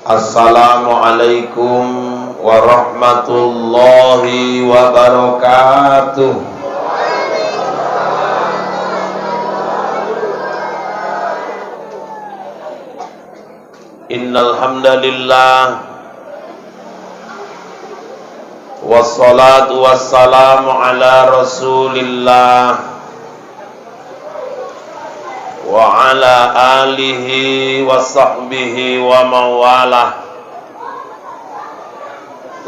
Assalamualaikum warahmatullahi wabarakatuh. Innal hamdalillah wassalatu wassalamu ala Rasulillah wa ala alihi wa sahbihi wa mawalah.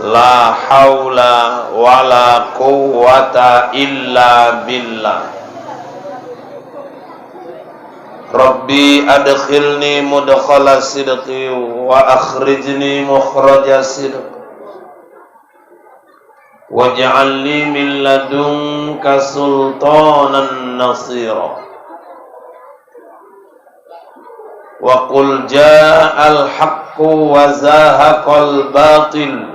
La haula wa la quwwata illa billah. Rabbi adkhilni mudkhala sidqi wa akhrijni mukhraja sidq waj'alni min ladunka sultanan nasira. Wa qul ja'al haqqu wa zahaqal batil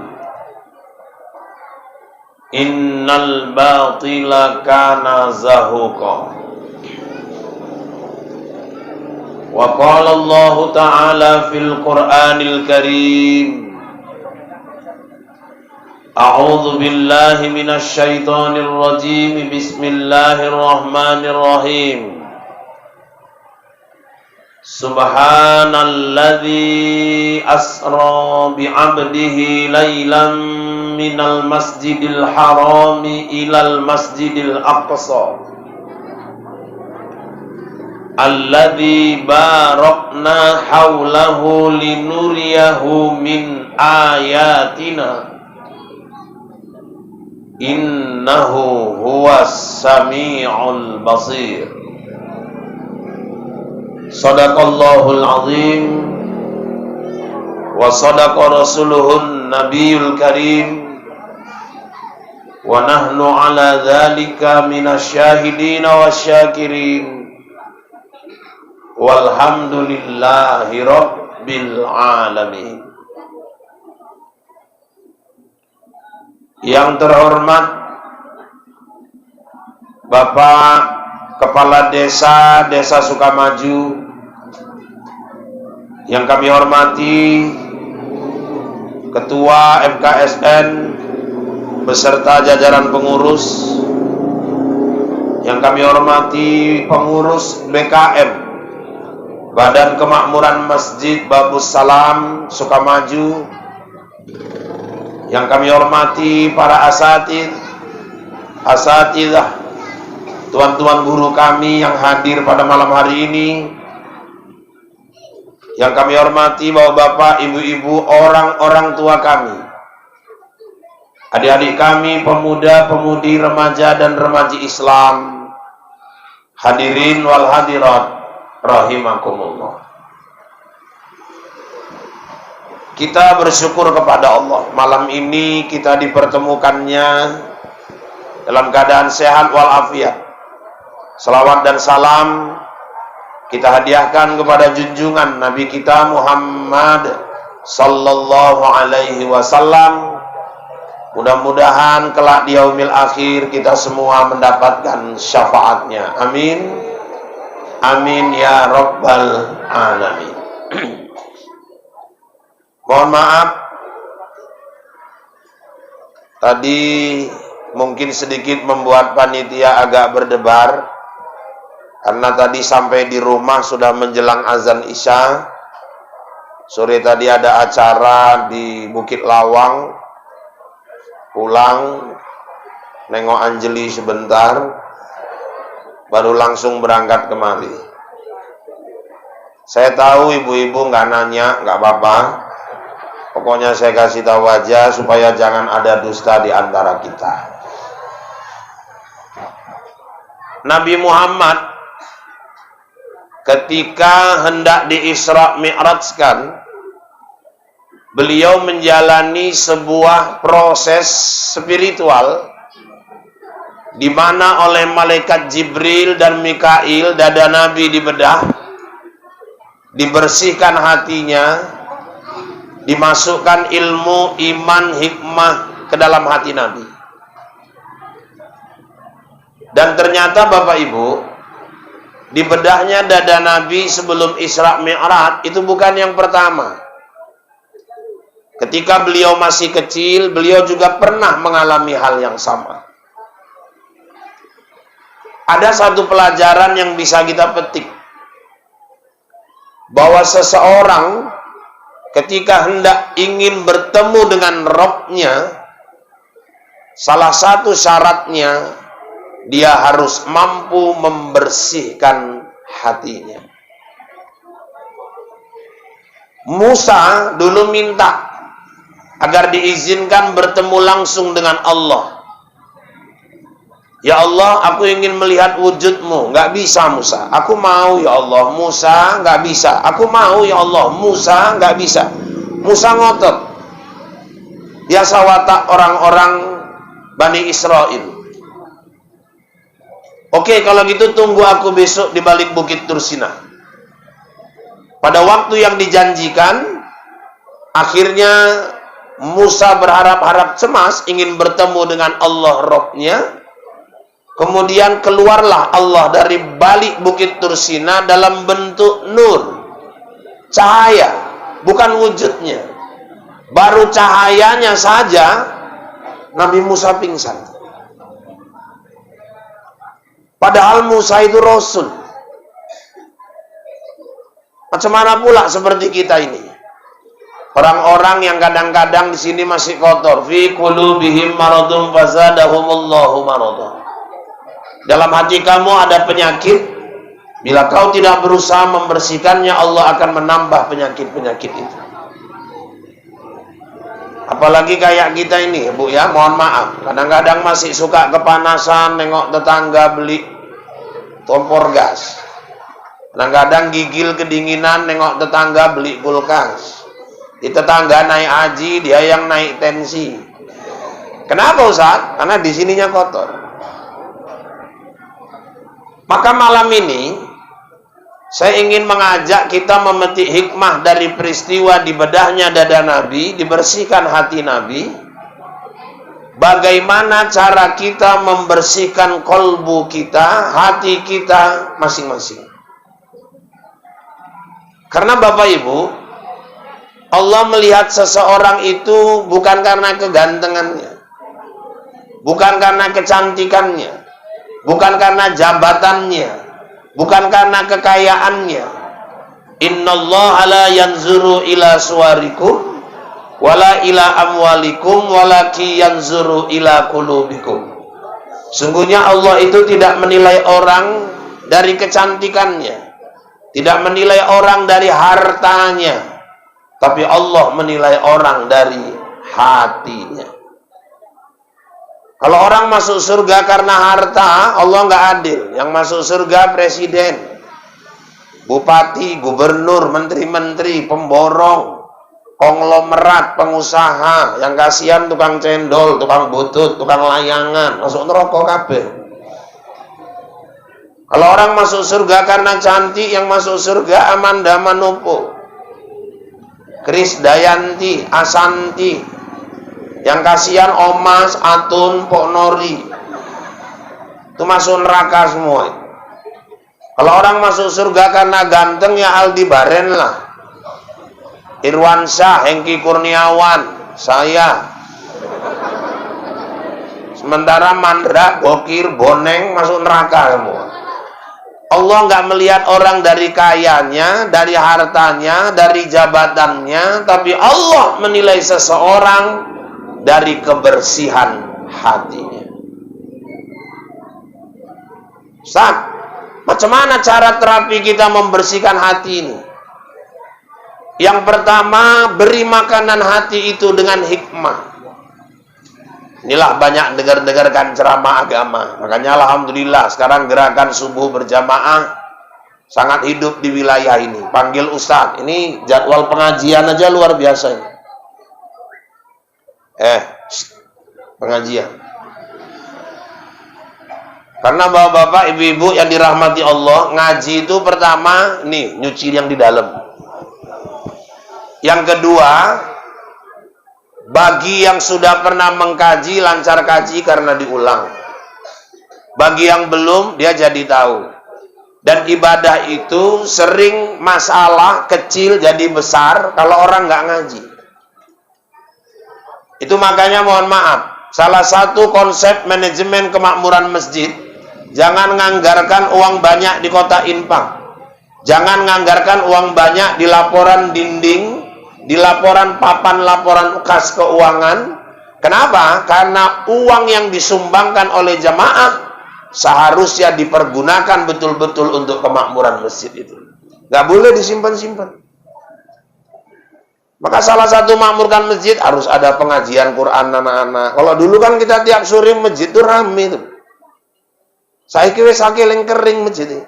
innal batila kana zahuqa. Wa qala Allah ta'ala fil Qur'anil Karim A'udzu billahi minasy syaithanir rajim. Bismillahirrahmanirrahim. Subhanalladzi asra bi'abdihi laylan minal masjidil harami ilal masjidil aqsa alladzi barakna haulahu linuriyahu min ayatina innahu huwas sami'ul basir. Sadaqallahul azim wa sadaqa rasuluhun nabiyul karim wa nahnu ala dzalika minasyahidin wasyakirin walhamdulillahi rabbil alamin. Yang terhormat Bapak Kepala Desa Sukamaju, yang kami hormati Ketua MKSN beserta jajaran pengurus, yang kami hormati pengurus BKM Badan Kemakmuran Masjid Babus Salam Sukamaju, yang kami hormati para asatidzah, tuan-tuan guru kami yang hadir pada malam hari ini, yang kami hormati bapak-bapak, ibu-ibu, orang-orang tua kami, adik-adik kami, pemuda-pemudi, remaja dan remaji Islam, hadirin wal hadirat rahimakumullah. Kita bersyukur kepada Allah, malam ini kita dipertemukannya dalam keadaan sehat walafiat. Salawat dan salam kita hadiahkan kepada junjungan Nabi kita Muhammad sallallahu alaihi wasallam. Mudah-mudahan kelak di yaumil akhir kita semua mendapatkan syafaatnya. Amin. Amin ya rabbal alamin. Mohon maaf tadi mungkin sedikit membuat panitia agak berdebar, karena tadi sampai di rumah sudah menjelang azan Isya. Sore tadi ada acara di Bukit Lawang, pulang nengok Anjeli sebentar, baru langsung berangkat kemari. Saya tahu ibu-ibu nggak nanya, nggak apa-apa. Pokoknya saya kasih tahu aja supaya jangan ada dusta di antara kita. Nabi Muhammad ketika hendak di-Isra Mi'rajkan, beliau menjalani sebuah proses spiritual di mana oleh malaikat Jibril dan Mikail dada Nabi dibedah, dibersihkan hatinya, dimasukkan ilmu, iman, hikmah ke dalam hati Nabi. Dan ternyata Bapak Ibu, di bedahnya dada Nabi sebelum Isra Mi'raj itu bukan yang pertama. Ketika beliau masih kecil, beliau juga pernah mengalami hal yang sama. Ada satu pelajaran yang bisa kita petik, bahwa seseorang ketika hendak ingin bertemu dengan Rabb-nya, salah satu syaratnya dia harus mampu membersihkan hatinya. Musa dulu minta agar diizinkan bertemu langsung dengan Allah. Ya Allah, aku ingin melihat wujudmu. Nggak bisa Musa. Aku mau ya Allah. Musa nggak bisa. Aku mau ya Allah. Musa nggak bisa. Musa ngotot. Biasa watak orang-orang Bani Israel. Oke, kalau gitu tunggu aku besok di balik bukit Tursina. Pada waktu yang dijanjikan, akhirnya Musa berharap-harap cemas ingin bertemu dengan Allah Rabb-nya. Kemudian keluarlah Allah dari balik bukit Tursina dalam bentuk nur, cahaya, bukan wujudnya. Baru cahayanya saja Nabi Musa pingsan. Padahal Musa itu Rasul. Macam mana pula seperti kita ini? Orang-orang yang kadang-kadang di sini masih kotor. Fi qulubihim maradun fazadahumullahu marada. Dalam hati kamu ada penyakit. Bila kau tidak berusaha membersihkannya, Allah akan menambah penyakit-penyakit itu. Apalagi kayak kita ini, Bu ya, mohon maaf. Kadang-kadang masih suka kepanasan, nengok tetangga beli kompor gas. Kadang-kadang gigil kedinginan, nengok tetangga beli kulkas. Di tetangga naik haji, dia yang naik tensi. Kenapa Ustaz? Karena di sininya kotor. Maka malam ini saya ingin mengajak kita memetik hikmah dari peristiwa dibedahnya dada Nabi, dibersihkan hati Nabi. Bagaimana cara kita membersihkan kolbu kita, hati kita masing-masing. Karena Bapak Ibu, Allah melihat seseorang itu bukan karena kegantengannya, bukan karena kecantikannya, bukan karena jabatannya, bukan karena kekayaannya. Innallaha la yanzuru ila suwarikum wala ila amwalikum walaki yanzuru ila qulubikum. Sungguhnya Allah itu tidak menilai orang dari kecantikannya, tidak menilai orang dari hartanya, tapi Allah menilai orang dari hatinya. Kalau orang masuk surga karena harta, Allah nggak adil. Yang masuk surga presiden, bupati, gubernur, menteri-menteri, pemborong, konglomerat, pengusaha. Yang kasihan tukang cendol, tukang butut, tukang layangan, masuk neraka kabeh. Kalau orang masuk surga karena cantik, yang masuk surga Amanda Manopo, Krisdayanti, Asanti. Yang kasihan Omas, Atun, Pok Nori, itu masuk neraka semua. Kalau orang masuk surga karena ganteng, ya Aldi Baren lah, Irwansyah, Hengki Kurniawan, saya. Sementara Mandra, Bokir, Boneng masuk neraka semua. Allah nggak melihat orang dari kayanya, dari hartanya, dari jabatannya, tapi Allah menilai seseorang dari kebersihan hatinya. Ustaz, macam mana cara terapi kita membersihkan hati ini? Yang pertama, beri makanan hati itu dengan hikmah. Inilah banyak dengar-dengarkan ceramah agama. Makanya alhamdulillah sekarang gerakan subuh berjamaah sangat hidup di wilayah ini. Panggil Ustaz, ini jadwal pengajian aja luar biasa ini. Pengajian. Karena bapak-bapak, ibu-ibu yang dirahmati Allah, ngaji itu pertama, nih, nyuci yang di dalam. Yang kedua, bagi yang sudah pernah mengkaji, lancar kaji karena diulang. Bagi yang belum, dia jadi tahu. Dan ibadah itu sering masalah kecil jadi besar kalau orang nggak ngaji. Itu makanya mohon maaf, salah satu konsep manajemen kemakmuran masjid, jangan nganggarkan uang banyak di kota infak. Jangan nganggarkan uang banyak di laporan dinding, di laporan papan laporan kas keuangan. Kenapa? Karena uang yang disumbangkan oleh jamaah seharusnya dipergunakan betul-betul untuk kemakmuran masjid itu. Nggak boleh disimpan-simpan. Maka salah satu makmurkan masjid harus ada pengajian Quran anak-anak. Kalau dulu kan kita tiap sore masjid itu rame itu. Saya kira saking kering masjid itu.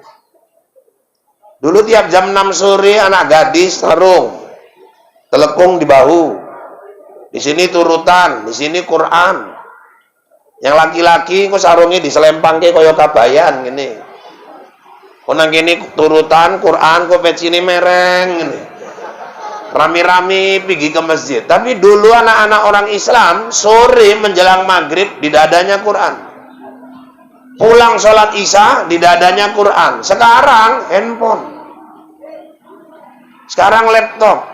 Dulu tiap jam 6 sore anak gadis sarung, telekung di bahu. Di sini turutan, di sini Quran. Yang laki-laki kok sarungnya diselempang ke koyo kabayan gini. Kok nang kene turutan Quran kok pecine mereng gini. Rami-rami pergi ke masjid. Tapi dulu anak-anak orang Islam sore menjelang maghrib di dadanya Quran. Pulang sholat isya di dadanya Quran. Sekarang handphone. Sekarang laptop.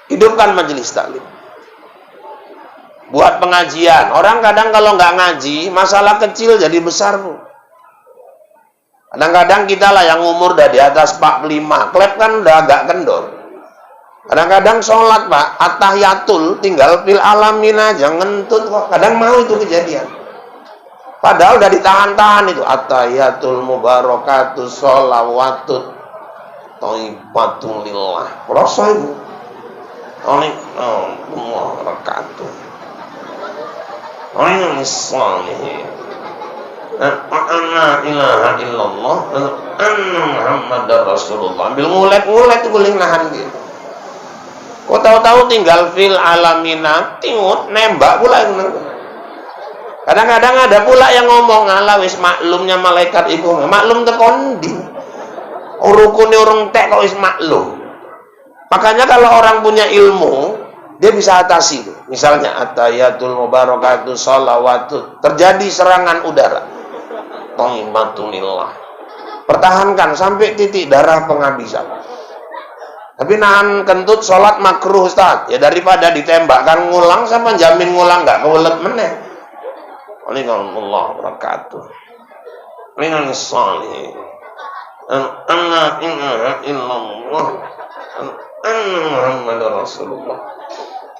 Hidupkan majelis taklim. Buat pengajian. Orang kadang kalau nggak ngaji, masalah kecil jadi besar, Bu. Kadang-kadang kita lah yang umur udah di atas 45. Klep kan udah agak kendor. Kadang-kadang sholat, Pak, at-tahiyatul tinggal fil alamin aja, ngentut kok. Kadang mau itu kejadian. Padahal udah ditahan-tahan itu. At-tahiyatul mubarakatus sholawatut thayyibatun lillah. Rasa itu. Allah barakatuh. Amin salihin. Anna ilaha illallah anna Muhammadar Rasulullah. Ambil ngulet-ngulet itu guling nahan gitu. Kok tahu-tahu tinggal fil alamina tingut nembak pula itu. Kadang-kadang ada pula yang ngomong ala wis maklumnya malaikat iku. Maklum tekondi. Urukune urung tek kok wis maklum. Makanya kalau orang punya ilmu, dia bisa atasi. Misalnya at-tahiyatul mubarakatus sholawatut. Terjadi serangan udara. Thayyibatulillah. Pertahankan sampai titik darah penghabisan. Tapi nahan kentut sholat makruh, Ustaz. Ya daripada ditembakkan ngulang sama jamin ngulang nggak keulet meneh. Waalaikumsalam wabarakatuh. Minal salihin. Anna ilaha illallah. Muhammadur Rasulullah.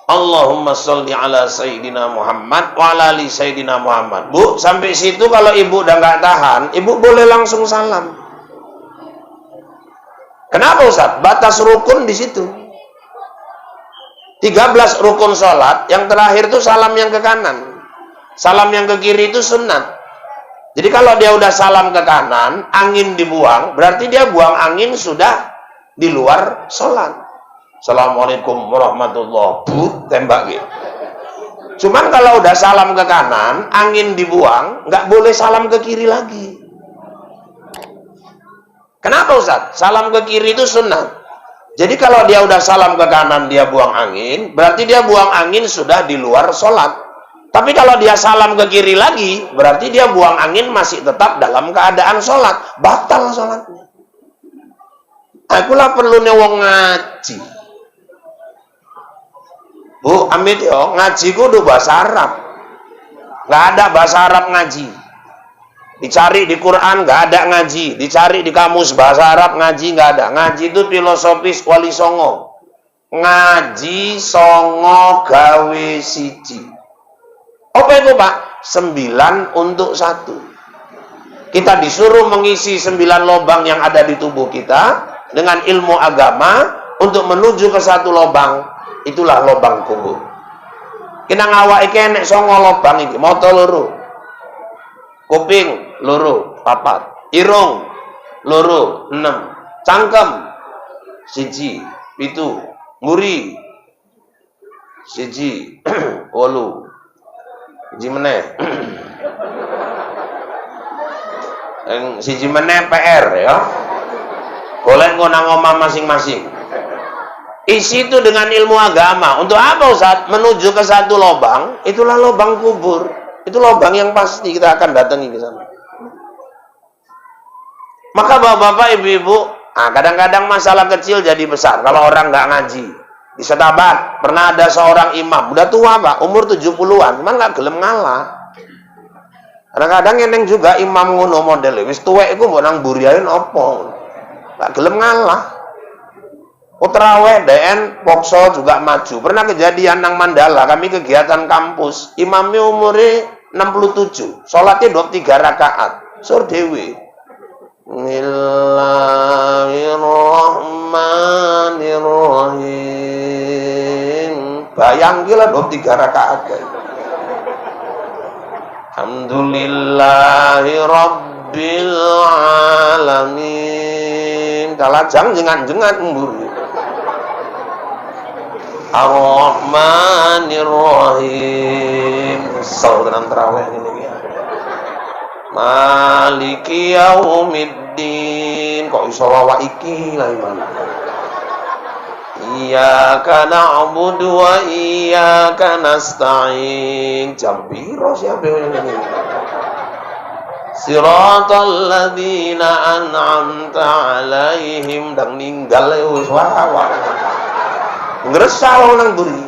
Allahumma sholli ala Sayyidina Muhammad wa ala ali Sayyidina Muhammad. Bu, sampai situ kalau ibu udah nggak tahan, ibu boleh langsung salam. Kenapa Ustaz? Batas rukun di situ. 13 rukun sholat, yang terakhir itu salam yang ke kanan. Salam yang ke kiri itu sunnat. Jadi kalau dia udah salam ke kanan, angin dibuang, berarti dia buang angin sudah di luar sholat. Assalamualaikum warahmatullahi wabarakatuh, tembak gitu. Cuman kalau udah salam ke kanan, angin dibuang, nggak boleh salam ke kiri lagi. Kenapa Ustaz? Salam ke kiri itu sunnah. Jadi kalau dia udah salam ke kanan, dia buang angin, berarti dia buang angin sudah di luar sholat. Tapi kalau dia salam ke kiri lagi, berarti dia buang angin masih tetap dalam keadaan sholat. Batal sholatnya. Akulah perlu wong ngaji. Bu, amit yo, ngaji kudu bahasa Arab. Nggak ada bahasa Arab ngaji. Dicari di Quran nggak ada ngaji. Dicari di kamus bahasa Arab ngaji nggak ada. Ngaji itu filosofis wali songo. Ngaji songo gawe siji. Apa itu Pak? 9 untuk 1. Kita disuruh mengisi 9 lubang yang ada di tubuh kita dengan ilmu agama untuk menuju ke satu lubang. Itulah lubang kubur. Kita ngawak nek songo lubang iki, mata loro. Kuping loro, 4. Irung loro, 6. Cangkem 1, 7. Muri 1, 8. Siji meneh. Siji meneh PR ya. Golek nang omah masing-masing. Isi itu dengan ilmu agama. Untuk apa Ustaz? Menuju ke satu lubang, itulah lubang kubur. Itu lubang yang pasti kita akan datangi ke sana. Maka bapak-bapak, ibu-ibu, kadang-kadang masalah kecil jadi besar kalau orang nggak ngaji. Di Setabat pernah ada seorang imam, udah tua Pak, umur 70-an, cuman nggak gelem ngalah. Kadang-kadang eneng juga imam ngono model, wis tuwek iku mbok nang buriain opo. Nggak gelem ngalah. Utraweh DN Pokso juga maju. Pernah kejadian nang Mandala, kami kegiatan kampus, imamnya umurnya 67, sholatnya 23 rakaat. Sur dewi. Bismillahirrahmanirrahim. Bayang gila 23 rakaat. Alhamdulillahi Rabbil Alamin. Kalajang jengat-jengat embur. Ar-Rahmanir-Rahim. Kesel tenan tarawih ini. Maliki yaumiddin. Kok iso wawa iki lah iman. Iyyaka na'budu wa iyyaka nasta'in. Jam piro siapa ini? Siratal ladzina an'amta 'alaihim. Dang ninggal wis wawa. Ngresah wong nang buri.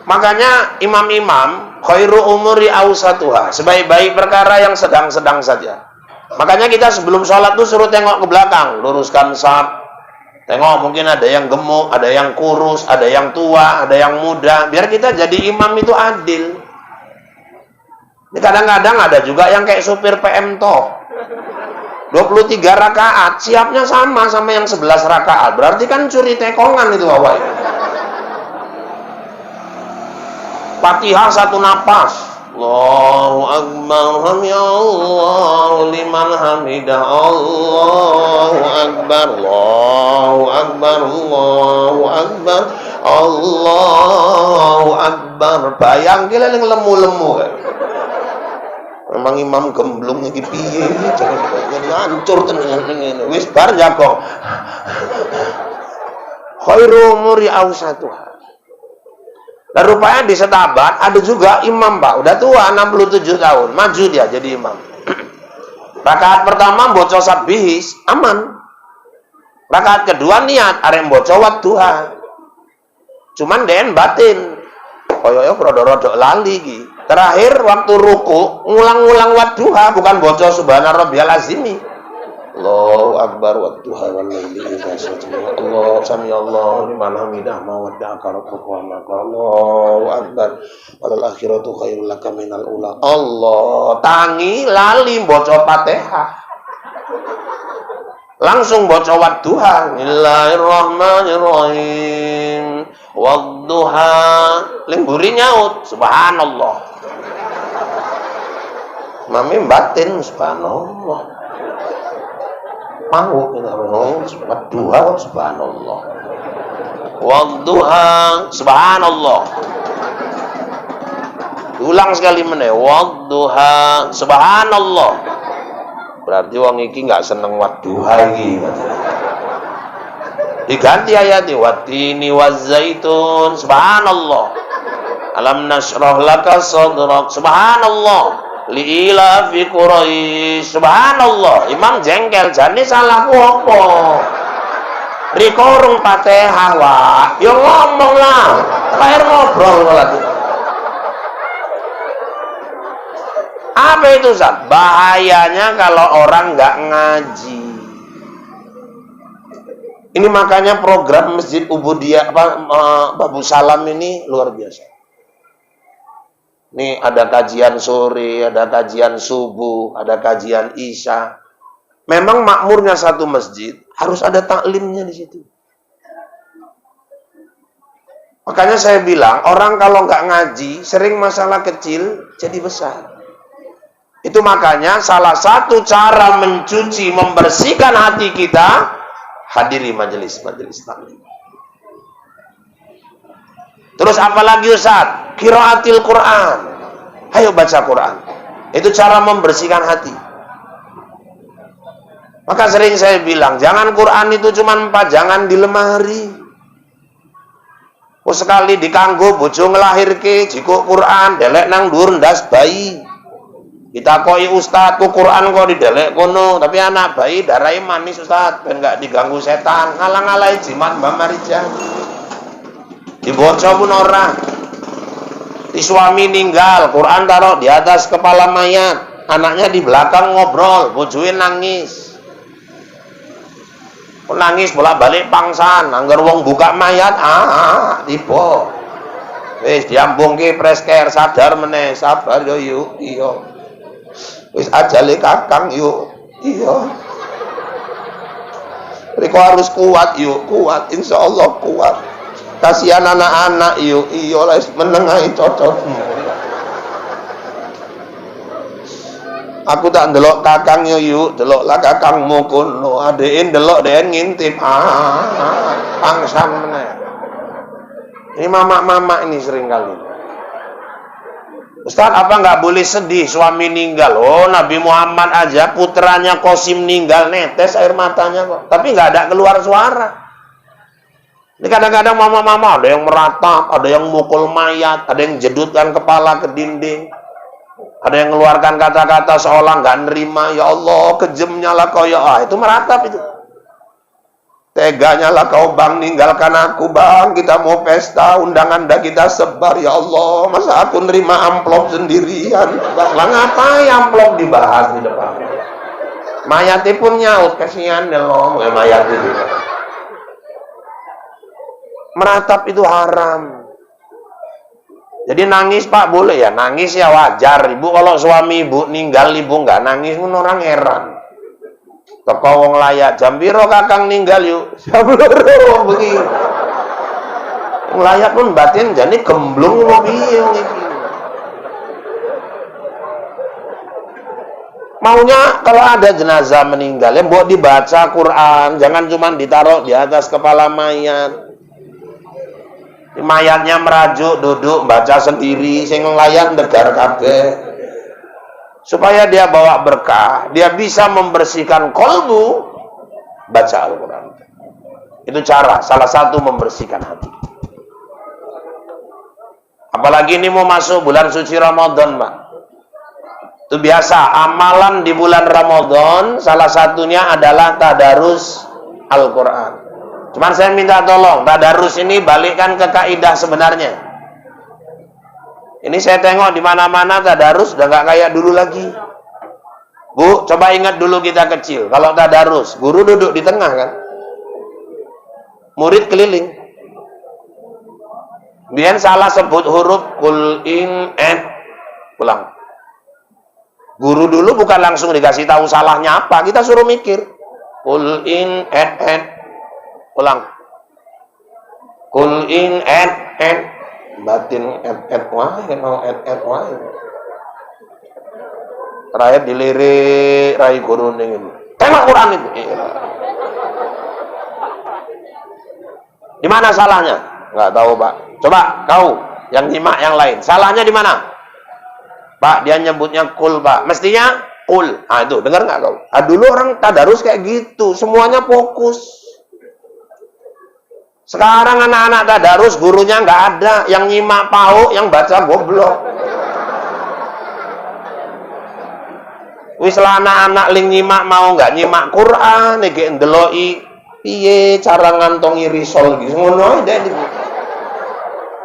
Makanya imam-imam khairu umuri ausatuha, sebaik-baik perkara yang sedang-sedang saja. Makanya kita sebelum sholat tuh suruh tengok ke belakang, luruskan saf. Tengok, mungkin ada yang gemuk, ada yang kurus, ada yang tua, ada yang muda. Biar kita jadi imam itu adil. Kadang-kadang ada juga yang kayak supir PM Top. 23 rakaat, siapnya sama yang 11 rakaat. Berarti kan curi tekongan itu Bapak. Fatihah satu napas. Allahu Akbar, ya Allah liman hamidah. Allahu Akbar, Allahu Akbar, Allahu Akbar, Allahu Akbar. Bayang gila yang lemu-lemu kan. Memang imam gemblung iki piye jangan hancur tenan ngene. Wis bar jago. Khairu umuri ausatuha. Dan rupanya di Setabat ada juga imam Pak, udah tua 67 tahun, maju dia jadi imam. Rakaat pertama bocah sabihis, aman. Rakaat kedua niat arep bocah wadduha. Cuman den batin. Koyo rodok-rodok lali iki. Terakhir waktu ruku ngulang-ngulang wadduha, bukan bocah subhana rabbiyal azimi. Allahu akbar wadduha wal laili idza saja. Allah sami Allah liman hamidah ma wadda'aka rabbuka wa ma qala. Allahu akbar wal akhiratu khairul laka minal ula. Allah tangi lali bocah Fatihah. Langsung bocah wadduha. Bismillahirrahmanirrahim. Wadduha ling buri nyaut subhanallah. Mami batin subhanallah. Mau kita ngomong wadduha subhanallah. Wadduha subhanallah. Ulang sekali meneh wadduha subhanallah. Berarti wong iki enggak seneng wadduha iki. Diganti ayatnya wattini wazzaitun subhanallah. Alam nashrah laka sadrak subhanallah. Li'ila fi Quraisy subhanallah. Imam jengkel jane salahku apa? Rikorung Fatihah wae. Ya ngomong lah. Lahir ngobrol lagi. Apa itu Ustaz? Bahayanya kalau orang nggak ngaji. Ini makanya program Masjid Ubudiyah Babu Salam ini luar biasa. Nih ada kajian sore, ada kajian subuh, ada kajian isya. Memang makmurnya satu masjid harus ada taklimnya di situ. Makanya saya bilang orang kalau nggak ngaji sering masalah kecil jadi besar. Itu makanya salah satu cara mencuci, membersihkan hati kita hadiri majelis-majelis taklim. Terus apalagi Ustaz? Qiraatil Quran. Ayo baca Quran. Itu cara membersihkan hati. Maka sering saya bilang, jangan Quran itu cuma pajangan di lemari. Sekali dikanggo bojo ngelahirke jiko Quran delek nang dhuwur ndas bayi. Ditakoi ustaz, ku Quran kok didelek kono, tapi anak bayi darai manis ustaz, ben enggak diganggu setan, ngalang-alai jimat Mbak Marija. Dibaca pun ora. Di suami ninggal, Quran taruh di atas kepala mayat, anaknya di belakang ngobrol, bojoe nangis. Nangis bolak-balik pangsan, anggar wong buka mayat, tiba. Wis diambungke presker, sadar meneh, sabar yo yuk, iya. Wis ajale kakang yuk, iya. Riko harus kuat yuk, kuat, insyaallah kuat. Kasihan anak-anak yuk, iya lah menengahi cocok. Aku tak ndelok kakang yo yuk, deloklah kakangmu kono. Adein delok den ngintip. Pangsan meneh. Ini mama-mama ini sering kali. Ustaz, apa nggak boleh sedih suami meninggal? Oh, Nabi Muhammad aja putranya Qasim meninggal, netes air matanya kok. Tapi nggak ada keluar suara. Ini kadang-kadang mama-mama ada yang meratap, ada yang mukul mayat, ada yang jedutkan kepala ke dinding. Ada yang mengeluarkan kata-kata seolah nggak nerima, ya Allah, kejemnya lah kau ya. Itu meratap itu. Teganya lah kau bang, ninggalkan aku bang, kita mau pesta, undangan dah kita sebar, ya Allah, masa aku nerima amplop sendirian? Bang, lah ngapain amplop dibahas di depan? Mayatnya pun nyaut, kasihan ya loh, mayat itu. Meratap itu haram. Jadi nangis pak boleh ya, nangis ya wajar. Ibu kalau suami ibu ninggal, ibu nggak nangis pun orang heran. Teko wong layak jam piro kakang ninggal yuk, jam loro begini. Wong layak pun batin jadi gemblung mau piye iki. Maunya kalau ada jenazah meninggal, ya buat dibaca Quran, jangan cuma ditaruh di atas kepala mayat. Mayatnya merajuk, duduk, baca sendiri, sing layak negar kabeh. Supaya dia bawa berkah, dia bisa membersihkan kolbu, baca Al-Quran. Itu cara, salah satu membersihkan hati. Apalagi ini mau masuk bulan suci Ramadan, Pak. Itu biasa, amalan di bulan Ramadan, salah satunya adalah tadarus Al-Quran. Cuman saya minta tolong, tadarus ini balikkan ke kaidah sebenarnya. Ini saya tengok di mana-mana tadarus udah nggak kayak dulu lagi. Bu, coba ingat dulu kita kecil. Kalau tadarus, guru duduk di tengah kan, murid keliling. Biar salah sebut huruf kul in pulang. Guru dulu bukan langsung dikasih tahu salahnya apa, kita suruh mikir. Kul in ulang. Kul in batin wae. Terakhir dilirik rai guru ning. Tengok Quran itu. Di mana salahnya? Enggak tahu, Pak. Coba kau yang nyimak yang lain. Salahnya di mana? Pak, dia nyebutnya kul, Pak. Mestinya kul. Itu dengar enggak kau? Dulu orang tadarus kayak gitu, semuanya fokus. Sekarang anak-anak tadarus gurunya nggak ada, yang nyimak pauk, yang baca goblok. Wis lah anak-anak ling nyimak mau nggak nyimak Quran, iki ndeloki piye cara ngantongi risol iki. Ngono ae iki.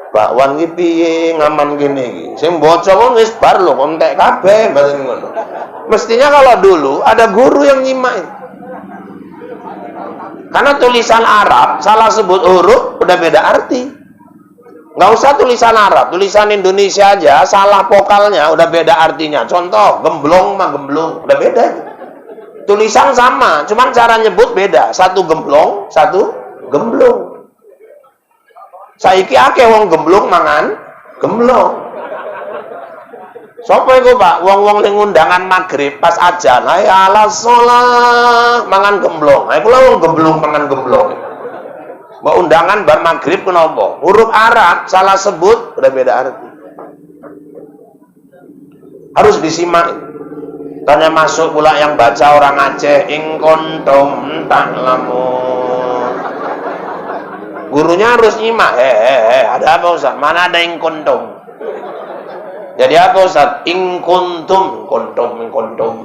Bakwan iki piye ngaman kene iki. Sing baca wong wis bar lho kontek kabeh mboten ngono. Mestinya kalau dulu ada guru yang nyimak. Karena tulisan Arab, salah sebut huruf, udah beda arti. Nggak usah tulisan Arab, tulisan Indonesia aja, salah vokalnya, udah beda artinya. Contoh, gemblong mah gemblong, udah beda. Tulisan sama, cuman cara nyebut beda. Satu gemblong, satu gemblong. Saiki akeh wong gemblong mangan, gemblong. Sopo iku, Pak? Wong-wong ning undangan magrib pas ajan, ae ala sholat mangan gemblong. Ae kula wong gemblong mangan gemblong. Mbok undangan bar magrib kenapa? Huruf Arab salah sebut udah beda arti. Harus disimak. Tanya masuk pula yang baca orang Aceh, ing kontom ta'lamun. Gurunya harus nyimak. Ada apa Ustaz? Mana ada ing kontom? Jadi apa Ustaz? In kuntum, kontum.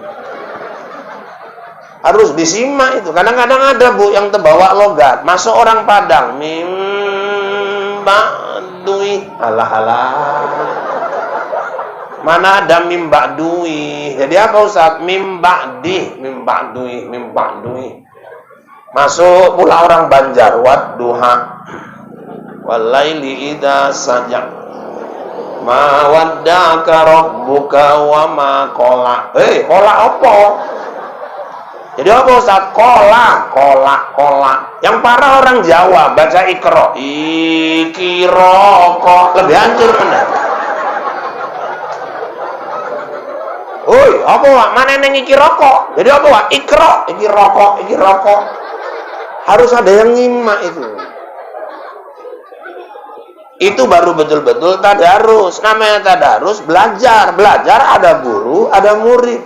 Harus disimak itu. Kadang-kadang ada Bu yang terbawa logat. Masuk orang Padang, mimba'dui. Alah. Mana ada mimba'dui. Jadi apa Ustaz? Mimba'di, mimba'dui. Masuk pula orang Banjar, wadduha. Walaili idza saja. Ma wadda'aka rabbuka wa ma qala. Qala apa? Jadi apa Ustaz? Qala. Yang parah orang Jawa baca ikra. Ikiroko. Lebih hancur benar. Apa Wak? Mana yang ikiroko? Jadi apa Wak? Ikiroko. Harus ada yang nyimak itu. Itu baru betul-betul tadarus. Namanya tadarus, belajar ada guru, ada murid.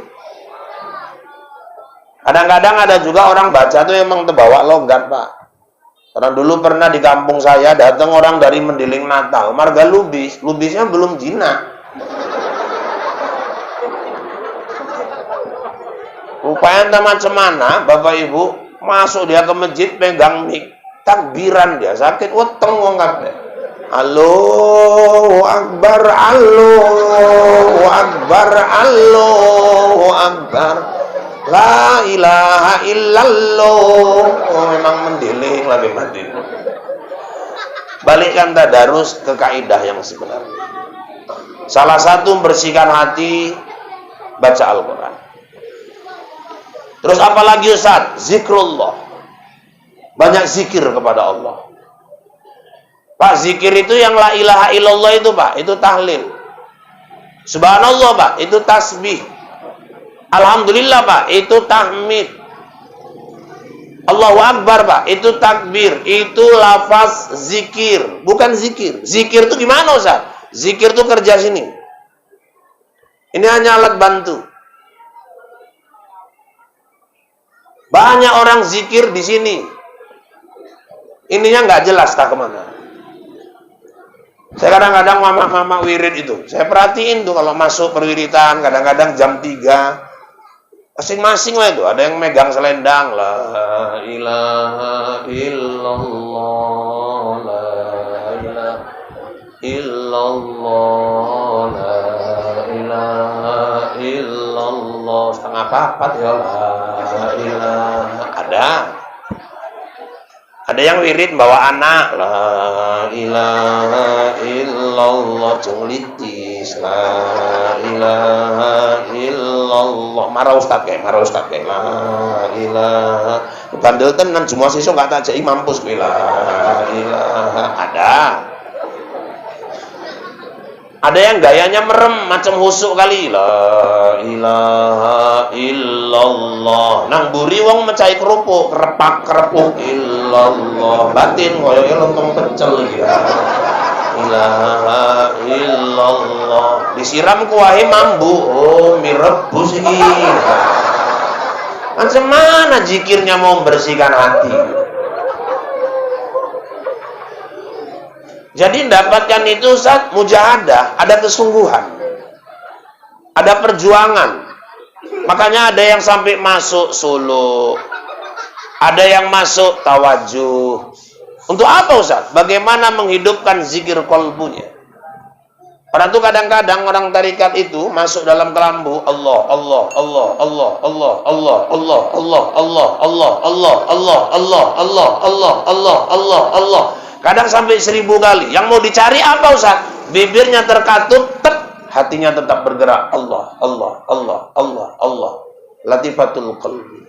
Kadang-kadang ada juga orang baca tuh emang terbawa logat, Pak. Orang dulu pernah di kampung saya datang orang dari Mendiling Natal, marga lubisnya belum jinak. Rupanya entah macam mana, Bapak Ibu, masuk dia ke masjid pegang mik, takbiran dia, sakit weteng wong kabeh. Allahu Akbar, Allahu Akbar, Allahu Akbar. La ilaha illallah. Memang mendiling lagi mati. Balikkan tadarus ke kaidah yang sebenarnya. Salah satu membersihkan hati, baca Al-Quran. Terus apa lagi Ustaz? Zikrullah. Banyak zikir kepada Allah. Pak, zikir itu yang la ilaha illallah itu Pak, itu tahlil. Subhanallah Pak, itu tasbih. Alhamdulillah Pak, itu tahmid. Allahu Akbar Pak, itu takbir. Itu lafaz zikir, bukan zikir. Zikir itu gimana Ustaz? Zikir itu kerja sini. Ini hanya alat bantu. Banyak orang zikir di sini. Ininya nggak jelas tak kemana. Saya kadang-kadang mama wirid itu, saya perhatiin tuh kalau masuk perwiritan, kadang-kadang jam 3, masing-masing lah itu, ada yang megang selendang, la ilaha illallah, la ilaha illallah, la ilaha illallah, setengah papat ya, la ilaha, ada yang wirid bawa anak, la ilaha illallah, jenglitis, la ilaha illallah, marah ustaz kayak, la ilaha, bandel tenan, semua siswa nggak tak jadi mampus, la ilaha, ada yang gayanya merem, macam husuk kali, la ilaha illallah, nang buri wong mencai kerupuk, kerepuk illallah, batin ngoyoke lontong pecel gitu. Ilaha illallah, disiram kuahe mambu, mie rebus iki. Macam mana zikirnya mau membersihkan hati? Jadi mendapatkan itu Ustaz, mujahadah, ada kesungguhan, ada perjuangan. Makanya ada yang sampai masuk suluk, ada yang masuk tawajuh. Untuk apa Ustaz? Bagaimana menghidupkan zikir kolbunya? Orang tuh kadang-kadang orang tarikat itu masuk dalam kelambu, Allah, Allah, Allah, Allah, Allah, Allah, Allah, Allah, Allah, Allah, Allah, Allah, Allah, Allah, Allah, Allah, Allah, Allah. Kadang sampai 1000 kali. Yang mau dicari apa Ustaz? Bibirnya terkatup, hatinya tetap bergerak. Allah, Allah, Allah, Allah, Allah. Latifatul qalbi.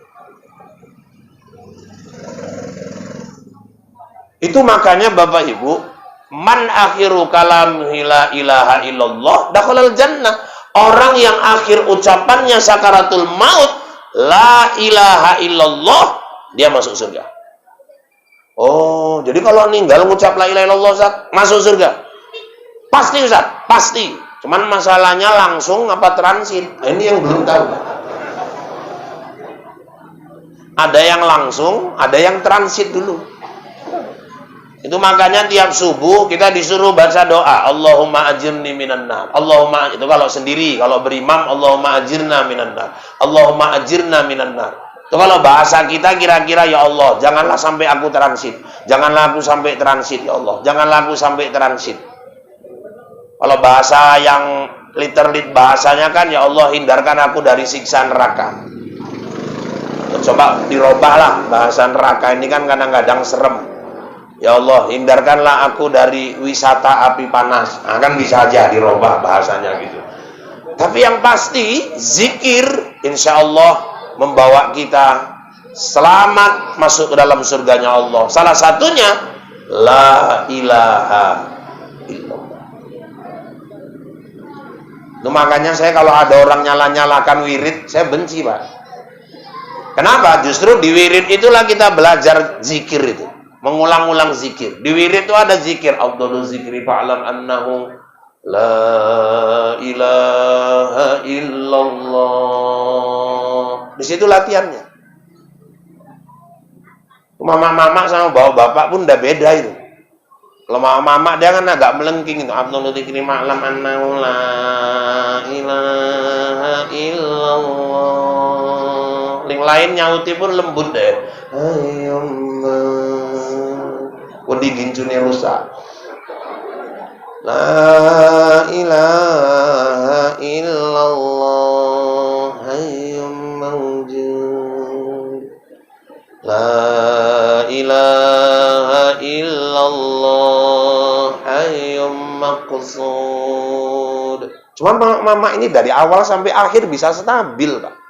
Itu makanya Bapak Ibu, man akhiru kalam la ilaha illallah dakhalal jannah. Orang yang akhir ucapannya sakaratul maut, la ilaha illallah, dia masuk surga. Oh, jadi kalau meninggal ngucap la ilaha illallah Ustaz, masuk surga? Pasti Ustaz, pasti. Cuman masalahnya langsung apa transit? Nah, ini yang belum tahu. Ada yang langsung, ada yang transit dulu. Itu makanya tiap subuh kita disuruh baca doa, Allahumma ajirni minan nar. Allahumma, itu kalau sendiri, kalau berimam, Allahumma ajirna minan nar. Allahumma ajirna minan nar. Itu kalau bahasa kita kira-kira, ya Allah, janganlah sampai aku transit. Janganlah aku sampai transit, ya Allah. Janganlah aku sampai transit. Kalau bahasa yang literal bahasanya kan, ya Allah, hindarkan aku dari siksa neraka. Coba dirobahlah bahasa neraka ini kan kadang-kadang serem. Ya Allah, hindarkanlah aku dari wisata api panas. Nah, kan bisa aja dirubah bahasanya gitu. Tapi yang pasti, zikir insya Allah membawa kita selamat masuk ke dalam surganya Allah. Salah satunya, la ilaha illallah. Itu makanya saya kalau ada orang nyala-nyalakan wirid, saya benci, Pak. Kenapa? Justru di wirid itulah kita belajar zikir itu. Mengulang-ulang zikir. Di wirid itu ada zikir. Afdhalul zikri fa'lam annahu la ilaha illallah. Di situ latihannya. Mama-mama sama bapak-bapak pun udah beda itu. Kalau mama-mama dia kan agak melengking itu. Afdhalul zikri fa'lam annahu la ilaha illallah. Yang lain nyauti pun lembut deh. Ayyallah. Di gincune rusak. La ilaha illallah hayyum mawjud. La ilaha illallah hayyum maqsud. Cuma mama ini dari awal sampai akhir bisa stabil, Pak.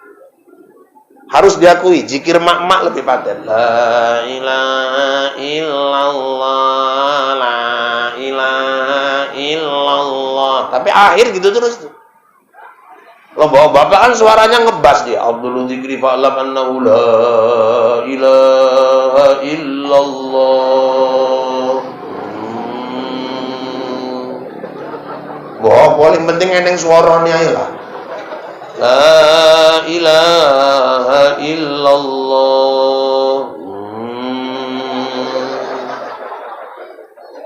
Harus diakui, zikir mak-mak lebih paten. La ilaha illallah, la ilaha illallah. Tapi akhir gitu terus tuh. Kalau bawa bapak kan suaranya ngebas dia. Afdhalul zikri fa'lam annahu la ilaha illallah. Wah, paling penting eneng suaranya aja lah. La ilaha illallah.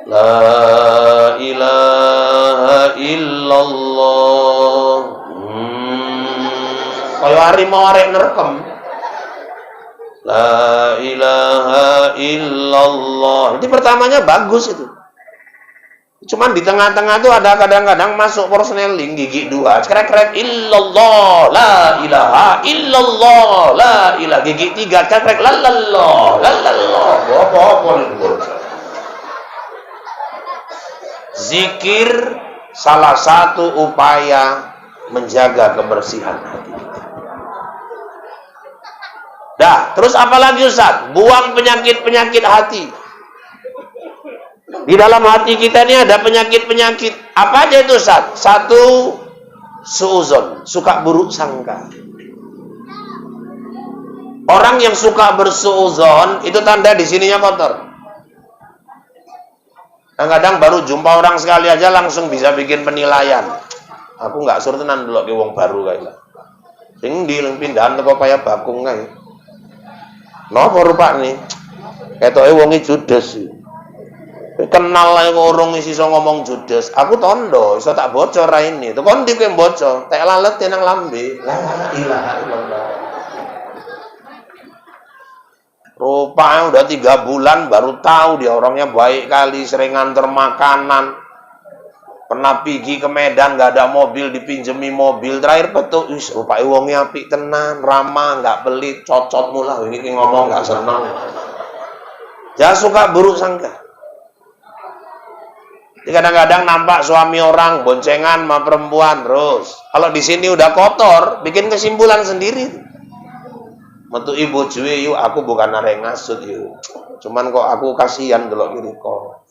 La ilaha illallah. Kalau harimau arek nerekam. La ilaha illallah. Itu pertamanya bagus itu. Cuman di tengah-tengah tuh ada kadang-kadang masuk persneling gigi dua, krek-krek illallah, la ilaha illallah, la ilaha gigi tiga, krek-krek lallallah, lallallah. Apa-apa itu. Zikir salah satu upaya menjaga kebersihan hati. Dah, terus apa lagi Ustaz? Buang penyakit-penyakit hati. Di dalam hati kita ini ada penyakit-penyakit. Apa aja itu, Ustaz? Satu, suuzon, suka buruk sangka. Orang yang suka bersuuzon itu tanda di sininya kotor. Kadang-kadang baru jumpa orang sekali aja langsung bisa bikin penilaian. Aku nggak suruh tenan dulu ke wong baru kayak. Sing di pindahan teko kaya bakung kae. Napa rupane? Ketoke wonge judes. Kenal ae kok urung iso ngomong judes. Aku tondo, iso tak bocor ra ini. Tuh kon di kowe bocor, tak lalet nang lambe. La ilaha illallah. Rupanya udah 3 bulan baru tahu dia orangnya baik kali, sering nganter makanan. Pernah pergi ke Medan nggak ada mobil, dipinjemi mobil. Terakhir betul, rupanya wongnya apik tenan, ramah, nggak pelit, cocot mula. Ini ngomong nggak senang. Jangan suka buruk sangka. Kadang-kadang nampak suami orang boncengan sama perempuan terus. Kalau di sini udah kotor, bikin kesimpulan sendiri. Metu ibu cuy, yuk aku bukan arek ngasut yuk. Cuman kok aku kasihan delok kiri kok.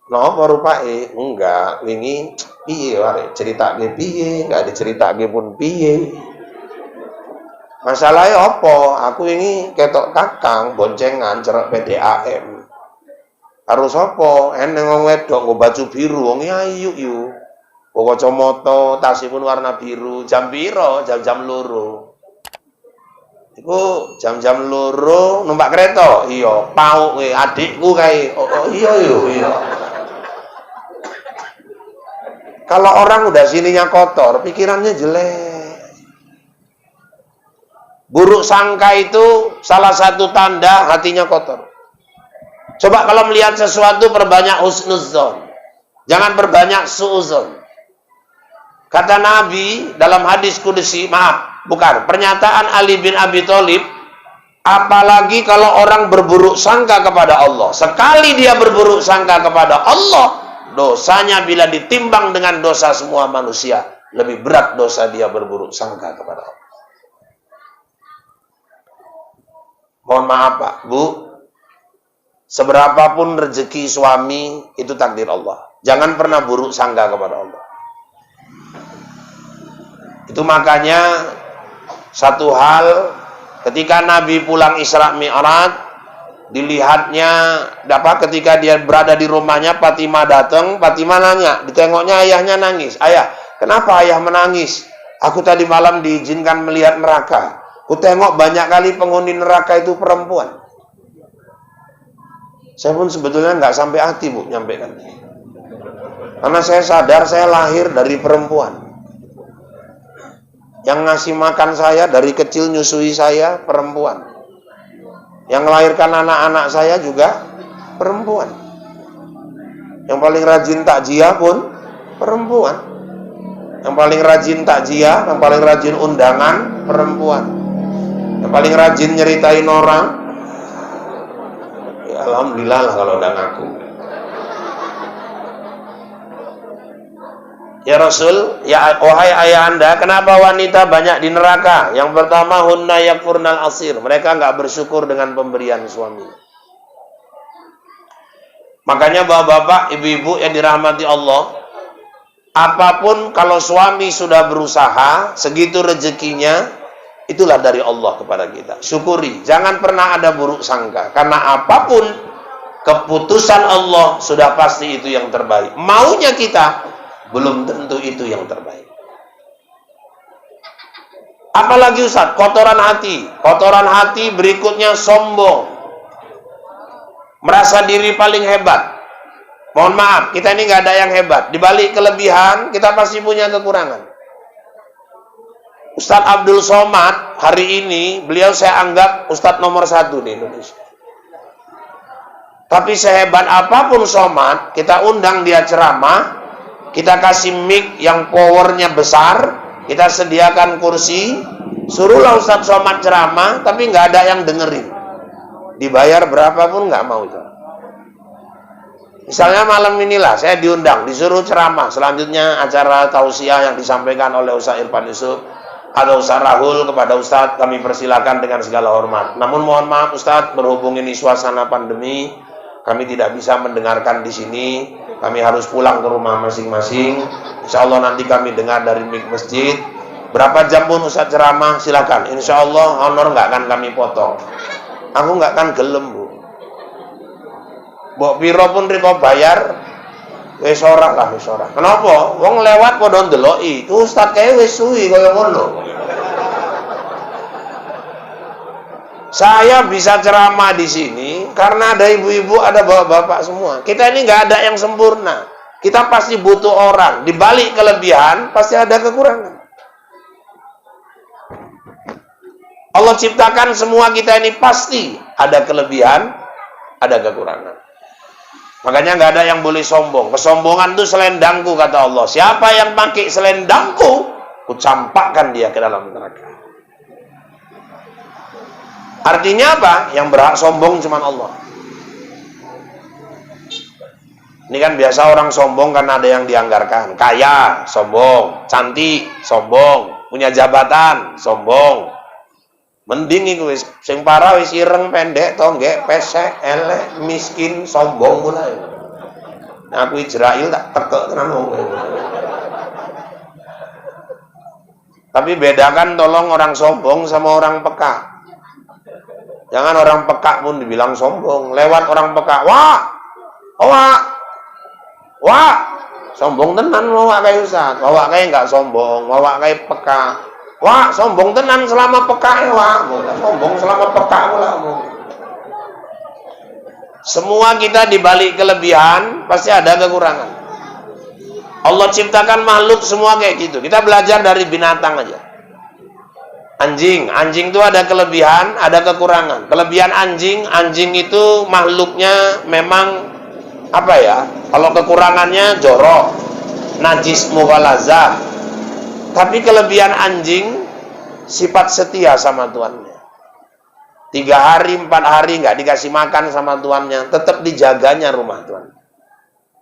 Napa rupake? Enggak, wingi piye wae ceritake piye, enggak diceritake pun piye. Masalahnya apa? Aku ini ketok kakang boncengan cerek PDAM. Harus apa? Eneng wong wedok nggo baju biru, wong ayu yu. Nggo kacamata, tasipun warna biru. Jam piro? Jam-jam 2. Iku jam-jam loro numpak kereta. Iya, pau adikku kae. Oh iya iya. Kalau orang udah sininya kotor, pikirannya jelek. Buruk sangka itu salah satu tanda hatinya kotor. Coba kalau melihat sesuatu perbanyak husnuzon. Jangan perbanyak suuzon. Kata Nabi dalam hadis kudusi, pernyataan Ali bin Abi Thalib, apalagi kalau orang berburuk sangka kepada Allah. Sekali dia berburuk sangka kepada Allah, dosanya bila ditimbang dengan dosa semua manusia, lebih berat dosa dia berburuk sangka kepada Allah. Mohon maaf Pak, Bu, seberapapun rezeki suami, itu takdir Allah. Jangan pernah buruk sangka kepada Allah. Itu makanya satu hal ketika Nabi pulang Isra Mi'raj, dilihatnya ketika dia berada di rumahnya, Fatimah datang, Fatimah nanya, ditengoknya ayahnya nangis. Ayah, kenapa ayah menangis? Aku tadi malam diizinkan melihat neraka. Ku tengok banyak kali penghuni neraka itu perempuan. Saya pun sebetulnya nggak sampai hati, Bu, nyampaikan. Karena saya sadar saya lahir dari perempuan. Yang ngasih makan saya dari kecil, nyusui saya, perempuan. Yang melahirkan anak-anak saya juga perempuan. Yang paling rajin takziah pun perempuan. Yang paling rajin takziah, yang paling rajin undangan, perempuan. Yang paling rajin nyeritain orang, ya alhamdulillah lah kalau udah ngaku. Ya Rasul, ya wahai ayah anda, kenapa wanita banyak di neraka? Yang pertama, hunna yakfurnal asir. Mereka nggak bersyukur dengan pemberian suami. Makanya bapak-bapak, ibu-ibu yang dirahmati Allah, apapun kalau suami sudah berusaha, segitu rezekinya, itulah dari Allah kepada kita. Syukuri, jangan pernah ada buruk sangka. Karena apapun keputusan Allah sudah pasti itu yang terbaik. Maunya kita belum tentu itu yang terbaik. Apalagi Ustaz, kotoran hati. Kotoran hati berikutnya sombong. Merasa diri paling hebat. Mohon maaf, kita ini nggak ada yang hebat. Di balik kelebihan, kita pasti punya kekurangan. Ustaz Abdul Somad, hari ini, beliau saya anggap Ustaz nomor 1 di Indonesia. Tapi sehebat apapun Somad, kita undang dia ceramah, kita kasih mic yang powernya besar, kita sediakan kursi, suruhlah Ustaz Somad ceramah, tapi nggak ada yang dengerin. Dibayar berapapun nggak mau itu. Misalnya malam inilah saya diundang, disuruh ceramah, selanjutnya acara tausiah yang disampaikan oleh Ustaz Irfan Yusuf atau Ustaz Rahul kepada Ustaz, kami persilakan dengan segala hormat. Namun mohon maaf Ustaz, berhubung ini suasana pandemi, kami tidak bisa mendengarkan di sini. Kami harus pulang ke rumah masing-masing. Insya Allah nanti kami dengar dari mic masjid. Berapa jam pun Ustaz ceramah, silakan. Insya Allah honor nggak akan kami potong. Aku nggak akan gelem, Bu. Mbok piro pun riko bayar, wis ora lah, wis ora. Kenapa? Wong lewat padha ndeloki. Ku Ustaz kae wis suwi kaya ngono. Saya bisa ceramah di sini karena ada ibu-ibu, ada bapak-bapak semua. Kita ini nggak ada yang sempurna. Kita pasti butuh orang. Di balik kelebihan pasti ada kekurangan. Allah ciptakan semua kita ini pasti ada kelebihan, ada kekurangan. Makanya nggak ada yang boleh sombong. Kesombongan itu selendangku, kata Allah. Siapa yang pakai selendangku, ku campakkan dia ke dalam neraka. Artinya apa? Yang berhak sombong cuma Allah. Ini kan biasa orang sombong karena ada yang dianggarkan. Kaya, sombong. Cantik, sombong. Punya jabatan, sombong. Mending itu wis sing parah wis ireng, pendek, tonggek, pesek, elek, miskin, sombong mulai. Nah, aku Israel tak tekek tenan wong. Tapi bedakan tolong orang sombong sama orang peka. Jangan orang peka pun dibilang sombong. Lewat orang peka, wah, sombong tenan, wawak kayak Ustaz. Wawak kayak nggak sombong, wawak kayak peka. Wah, sombong tenan selama peka wah. Sombong selama peka pula. Semua kita dibalik kelebihan pasti ada kekurangan. Allah ciptakan makhluk semua kayak gitu. Kita belajar dari binatang aja. Anjing itu ada kelebihan, ada kekurangan. Kelebihan anjing itu makhluknya memang apa ya? Kalau kekurangannya jorok, najis, mughalazah. Tapi kelebihan anjing sifat setia sama tuannya. 3 hari, 4 hari nggak dikasih makan sama tuannya, tetap dijaganya rumah tuan.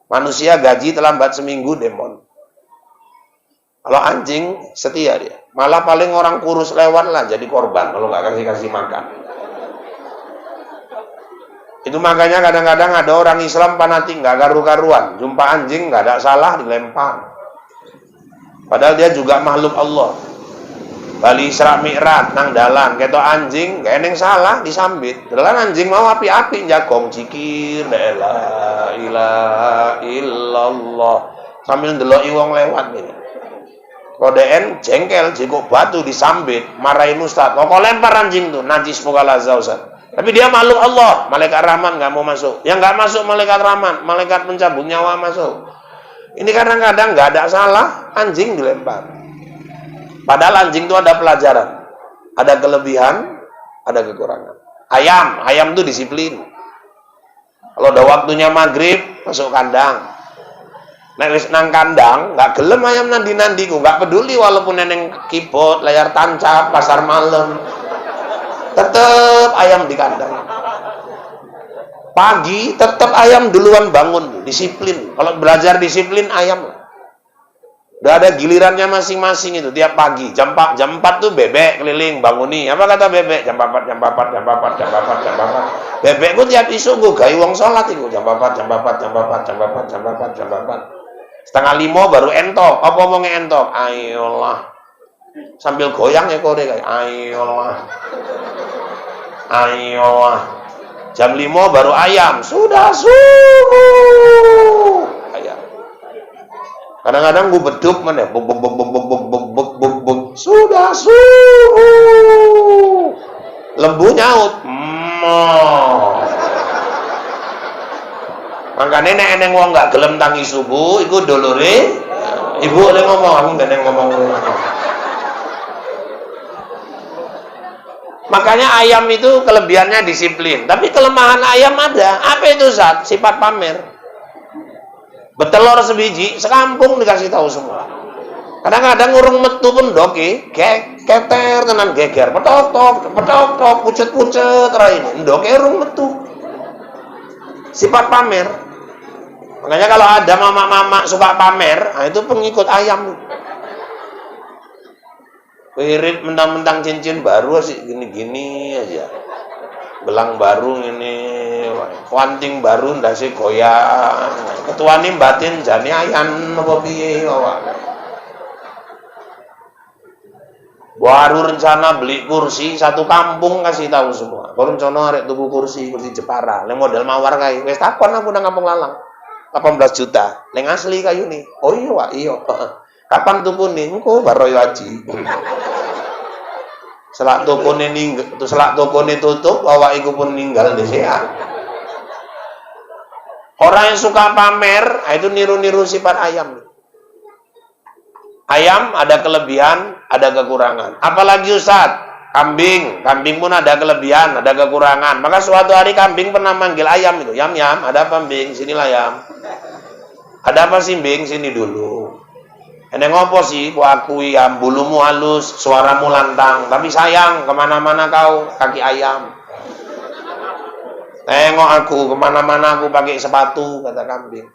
Manusia gaji terlambat seminggu demon. Kalau anjing setia dia. Malah paling orang kurus lewat lah jadi korban kalau nggak kasih makan. Itu makanya kadang-kadang ada orang Islam fanatik nggak karu-karuan, jumpa anjing nggak ada salah dilempar. Padahal dia juga makhluk Allah. Bali Isra Mi'raj nang dalan ketok anjing gak eneng salah disambit. Dalan anjing mau api-api jagong cikir la ilaha illallah sambil ndeloki wong lewat ini. Kodeen jengkel jengkok batu disambit, marahin ustaz. Kok lempar anjing tuh, najis mughalazah ustaz. Tapi dia makhluk Allah, malaikat rahman nggak mau masuk. Yang nggak masuk malaikat rahman, malaikat pencabut nyawa masuk. Ini kadang-kadang nggak ada salah, anjing dilempar. Padahal anjing itu ada pelajaran, ada kelebihan, ada kekurangan. Ayam itu disiplin. Kalau udah waktunya maghrib, masuk kandang. Nek wis nang kandang, nggak gelem ayam nandi-nandiku, nggak peduli walaupun neneng keyboard, layar tancap, pasar malam, tetep ayam di kandang. Pagi tetep ayam duluan bangun, disiplin. Kalau belajar disiplin ayam, udah ada gilirannya masing-masing itu tiap pagi. Jam 4 tuh bebek keliling banguni. Apa kata bebek? Jam 4. Bebekku tiap isu gue gawe wong salat iku jam 4. 4:30 baru entok. Apa omonge entok? Ayolah. Sambil goyang ya kore kayak ayolah. Jam 5 baru ayam. Sudah subuh. Ayam. Kadang-kadang gue beduk mana? Sudah subuh. Lembu nyaut. Makanya nek eneng wong gak gelem tangi subuh, iku dolore ibu oleh ngomong, aku gak ngomong. Makanya ayam itu kelebihannya disiplin, tapi kelemahan ayam ada. Apa itu Zat? Sifat pamer. Betelor sebiji, sekampung dikasih tahu semua. Kadang-kadang urung metu pun doke, keter tenan geger, petok, pucet-pucet raine. Ndoke urung metu. Sifat pamer. Makanya kalau ada mama-mama suka pamer, nah itu pengikut ayam. Wirid mentang-mentang cincin baru sih gini-gini aja. Gelang baru ini, kuanting baru ndase goyang. Ketuane batin jane ayan apa piye wae. Baru rencana beli kursi satu kampung kasih tahu semua. Baru rencana arek tuku kursi Jepara, lek model mawar kae. Wis takon aku nang Kampung Lalang. 18 juta. Lek asli kayu nih. Oh iya, Wak, iya. Kapan tukune? Engko baroyo aji. Selak tokone tutup, awak iku pun ninggal dhisik. Orang yang suka pamer, itu niru-niru sifat ayam. Ayam ada kelebihan, ada kekurangan. Apalagi Ustaz, kambing pun ada kelebihan, ada kekurangan. Maka suatu hari kambing pernah manggil ayam itu, yam, ada apa Bing? Sinilah yam. Ada apa sih Bing? Sini dulu. Ini ngopo sih? Ku akui yam, bulumu halus, suaramu lantang, tapi sayang kemana-mana kau kaki ayam. Tengok aku kemana-mana aku pakai sepatu, kata kambing.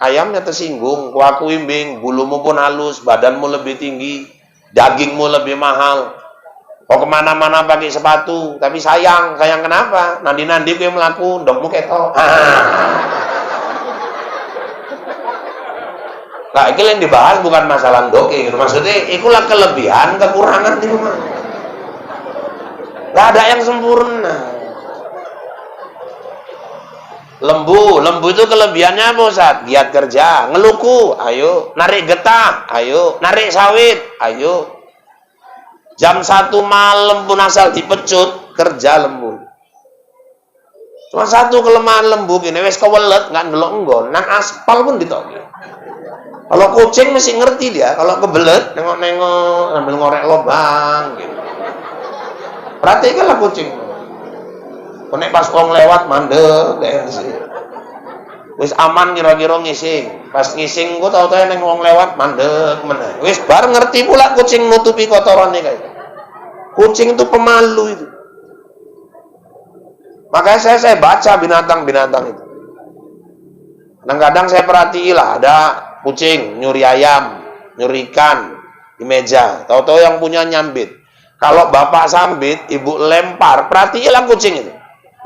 Ayamnya tersinggung, ku akui Bing, bulumu pun halus, badanmu lebih tinggi, dagingmu lebih mahal. Kok kemana-mana pakai sepatu, tapi sayang kenapa? Nandi ku yang melaku, ndokmu ketok. Nah, ini yang dibahas bukan masalah ndoke, maksudnya itulah kelebihan, kekurangan di rumah. Gak ada yang sempurna. Lembu itu kelebihannya apa Ustaz? Giat kerja, ngeluku, ayo, narik getah, ayo, narik sawit, ayo. Jam 1 malam pun asal dipecut, kerja lembu. Cuma satu kelemahan lembu gini, wes kewelet, nggak ndelok nggon, nang aspal pun ditoki. Kalau kucing mesti ngerti dia, kalau kebelet, nengok-nengok, sambil ngorek lubang, gitu. Perhatikanlah kucing. Konek pas wong lewat mandek, kayak sih. Wis aman kira-kira ngising. Pas ngising ku tau-tau neng wong lewat mandek meneh. Wis bar ngerti pula kucing nutupi kotorannya kayak. Kucing itu pemalu itu. Makanya saya baca binatang-binatang itu. Kadang-kadang saya perhatiilah ada kucing nyuri ayam, nyuri ikan di meja. Tahu-tahu yang punya nyambit. Kalau bapak sambit, ibu lempar, perhatiilah kucing itu.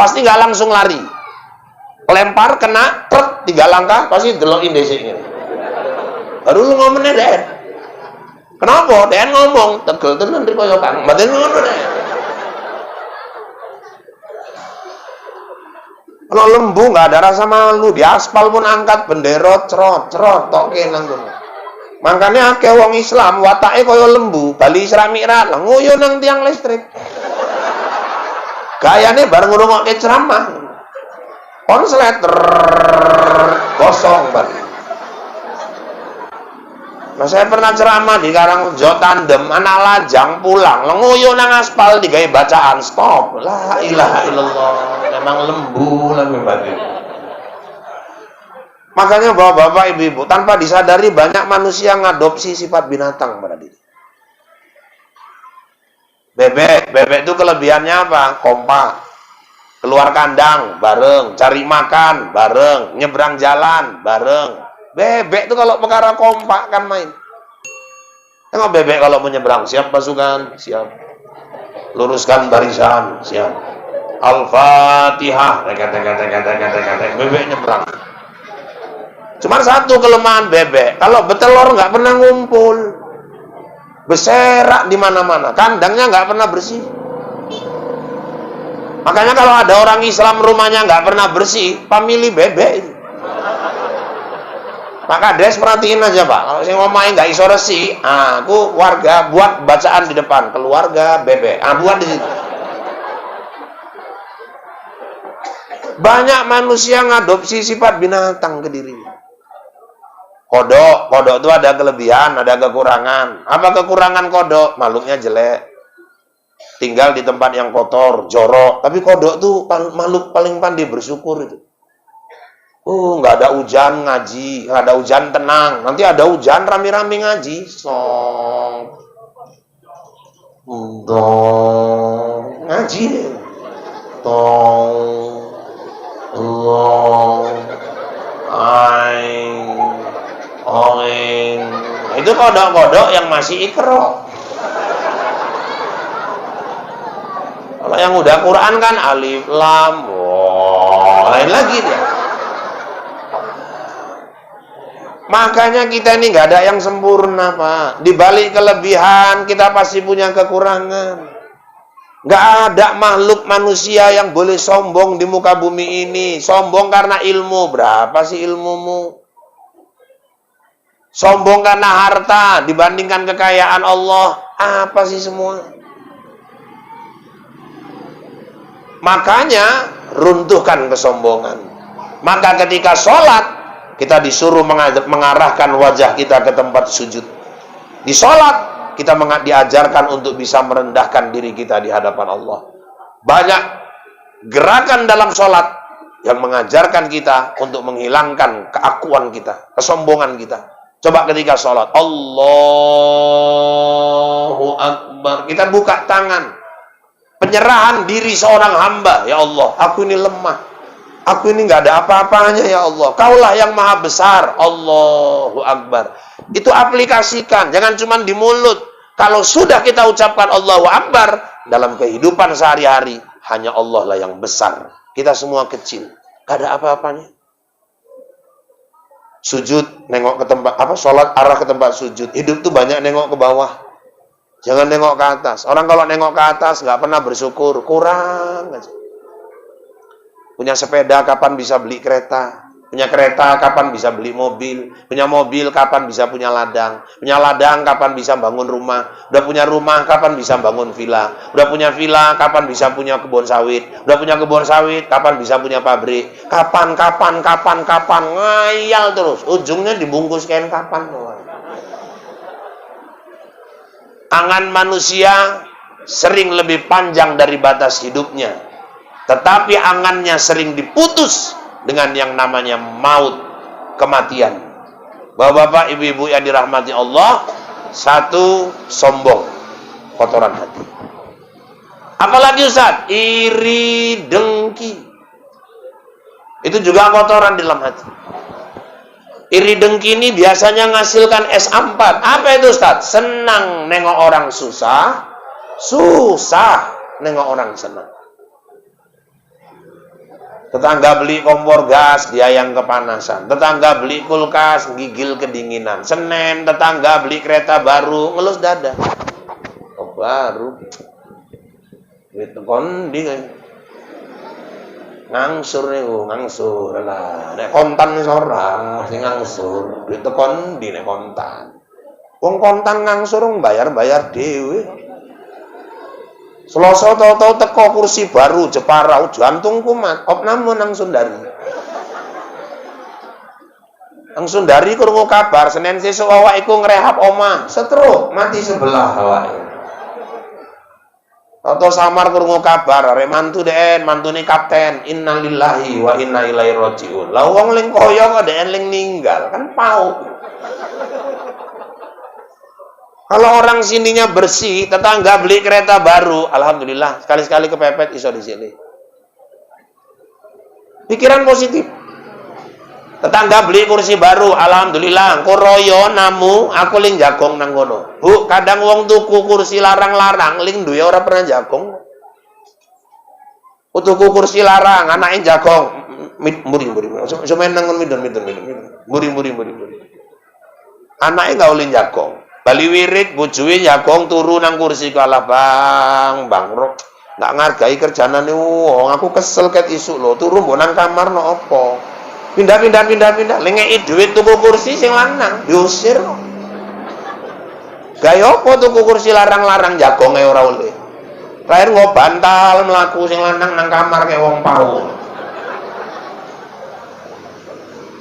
Pasti nggak langsung lari. Lempar kena truk 3 langkah pasti delokin desiknya. Baru lu ngomongnya Den. Kenapa? Den ngomong tegel tenan riko Kang. Mboten ngono Den. Kalau lembu nggak ada rasa malu, di aspal pun angkat bendera cerot tok nang ngono. Makanya akeh wong Islam watake kaya lembu, bali Isra Mi'raj lah nguyu nang tiang listrik. Gayane bareng ngrungokke ceramah. Konslet kosong banget. Nah, saya pernah ceramah di Karangrejo tandem, anak lajang pulang, lenguyu nang aspal digawe bacaan stop. La ilaha illallah. Memang lembu lebih batin. Makanya bapak-bapak, ibu-ibu, tanpa disadari banyak manusia ngadopsi sifat binatang pada diri. Bebek itu kelebihannya apa? Kompak. Keluar kandang bareng, cari makan bareng, nyebrang jalan bareng. Bebek itu kalau perkara kompak kan main. Tengok bebek kalau menyeberang, siap pasukan, siap. Luruskan barisan, siap. Al-Fatihah, bebek nyebrang. Cuma satu kelemahan bebek, kalau betelor nggak pernah ngumpul, beserak di mana-mana, kandangnya nggak pernah bersih. Makanya kalau ada orang Islam rumahnya nggak pernah bersih, pamili bebek itu. Maka Des perhatiin aja Pak, kalau saya ngomongin nggak iso resih, aku warga buat bacaan di depan, keluarga bebek, buat di situ. Banyak manusia ngadopsi sifat binatang ke dirinya. Kodok itu ada kelebihan, ada kekurangan. Apa kekurangan kodok? Makhluknya jelek. Tinggal di tempat yang kotor, jorok. Tapi kodok tuh makhluk paling pandai bersyukur itu. Nggak ada hujan ngaji, nggak ada hujan tenang. Nanti ada hujan rame-rame ngaji. Ngaji deh. Itu kodok-kodok yang masih ikro. Kalau yang udah Quran kan alif lam, lain lagi dia. Makanya kita ini nggak ada yang sempurna Pak. Di balik kelebihan kita pasti punya kekurangan. Nggak ada makhluk manusia yang boleh sombong di muka bumi ini. Sombong karena ilmu. Berapa sih ilmumu? Sombong karena harta dibandingkan kekayaan Allah. Apa sih semua? Makanya runtuhkan kesombongan. Maka ketika sholat kita disuruh mengarahkan wajah kita ke tempat sujud. Di sholat kita diajarkan untuk bisa merendahkan diri kita di hadapan Allah. Banyak gerakan dalam sholat yang mengajarkan kita untuk menghilangkan keakuan kita, kesombongan kita. Coba ketika sholat, Allahu Akbar, kita buka tangan, penyerahan diri seorang hamba. Ya Allah, aku ini lemah, aku ini nggak ada apa-apanya ya Allah. Kaulah yang maha besar. Allahu Akbar. Itu aplikasikan, jangan cuma di mulut. Kalau sudah kita ucapkan Allahu Akbar, dalam kehidupan sehari-hari hanya Allah lah yang besar. Kita semua kecil, nggak ada apa-apanya. Sujud, nengok ke tempat sholat arah ke tempat sujud. Hidup tuh banyak nengok ke bawah, jangan nengok ke atas. Orang kalau nengok ke atas nggak pernah bersyukur, kurang aja. Punya sepeda kapan bisa beli kereta? Punya kereta, kapan bisa beli mobil? Punya mobil, kapan bisa punya ladang? Punya ladang, kapan bisa bangun rumah? Udah punya rumah, kapan bisa bangun villa? Udah punya villa, kapan bisa punya kebun sawit? Udah punya kebun sawit, kapan bisa punya pabrik? Kapan? Ngayal terus. Ujungnya dibungkus kain kapan. Angan manusia sering lebih panjang dari batas hidupnya. Tetapi angannya sering diputus dengan yang namanya maut, kematian. Bapak-bapak, ibu-ibu yang dirahmati Allah, satu, sombong, kotoran hati. Apalagi Ustaz, iri, dengki. Itu juga kotoran di dalam hati. Iri dengki ini biasanya menghasilkan SA4. Apa itu Ustaz? Senang nengok orang susah, susah nengok orang senang. Tetangga beli kompor gas, dia yang kepanasan. Tetangga beli kulkas, gigil kedinginan. Senin, tetangga beli kereta baru, ngelus dada. Oh, baru. Duit kondi kan. Ngangsur nih, ngangsur lah. Nek kontan seorang, masih ngangsur. Duit kondi nek kontan. Wong kontan ngangsur, bayar dewe. Selasa tau-tau teko kursi baru Jepara jantung kumat opname nang Sundari. Nang Sundari krungu kabar Senin sesuk awak iku ngrehab omah, stroke, mati sebelah awake. Tau samar krungu kabar arek mantu den, mantune kapten, innalillahi wa inna ilaihi rajiun. Lah wong ling koyo kok den ling ninggal, kan pau. Kalau orang sininya bersih, tetangga beli kereta baru, alhamdulillah, sekali-sekali kepepet iso di sini. Pikiran positif. Tetangga beli kursi baru, alhamdulillah, koroyo namu, aku ling jagong nang kono. Bu, kadang wong tuku kursi larang-larang, ling duwe ora pernah jagong. Tuku kursi larang, anake jagong, muri. Semen nang midun. Muri. Anake gak oleh jagong. Bali wirid bojoe jagong turu nang kursi kalah bang rok nggak ngargai kerjanane wong aku kesel ket isuk lho turu mbok nang kamar no opo pindah lengeki dhuwit tuku kursi sing lanang diusir gaya apa tuku kursi larang-larang jagonge ora oleh terakhir nggo bantal mlaku sing lanang nang kamar kayak wong pau.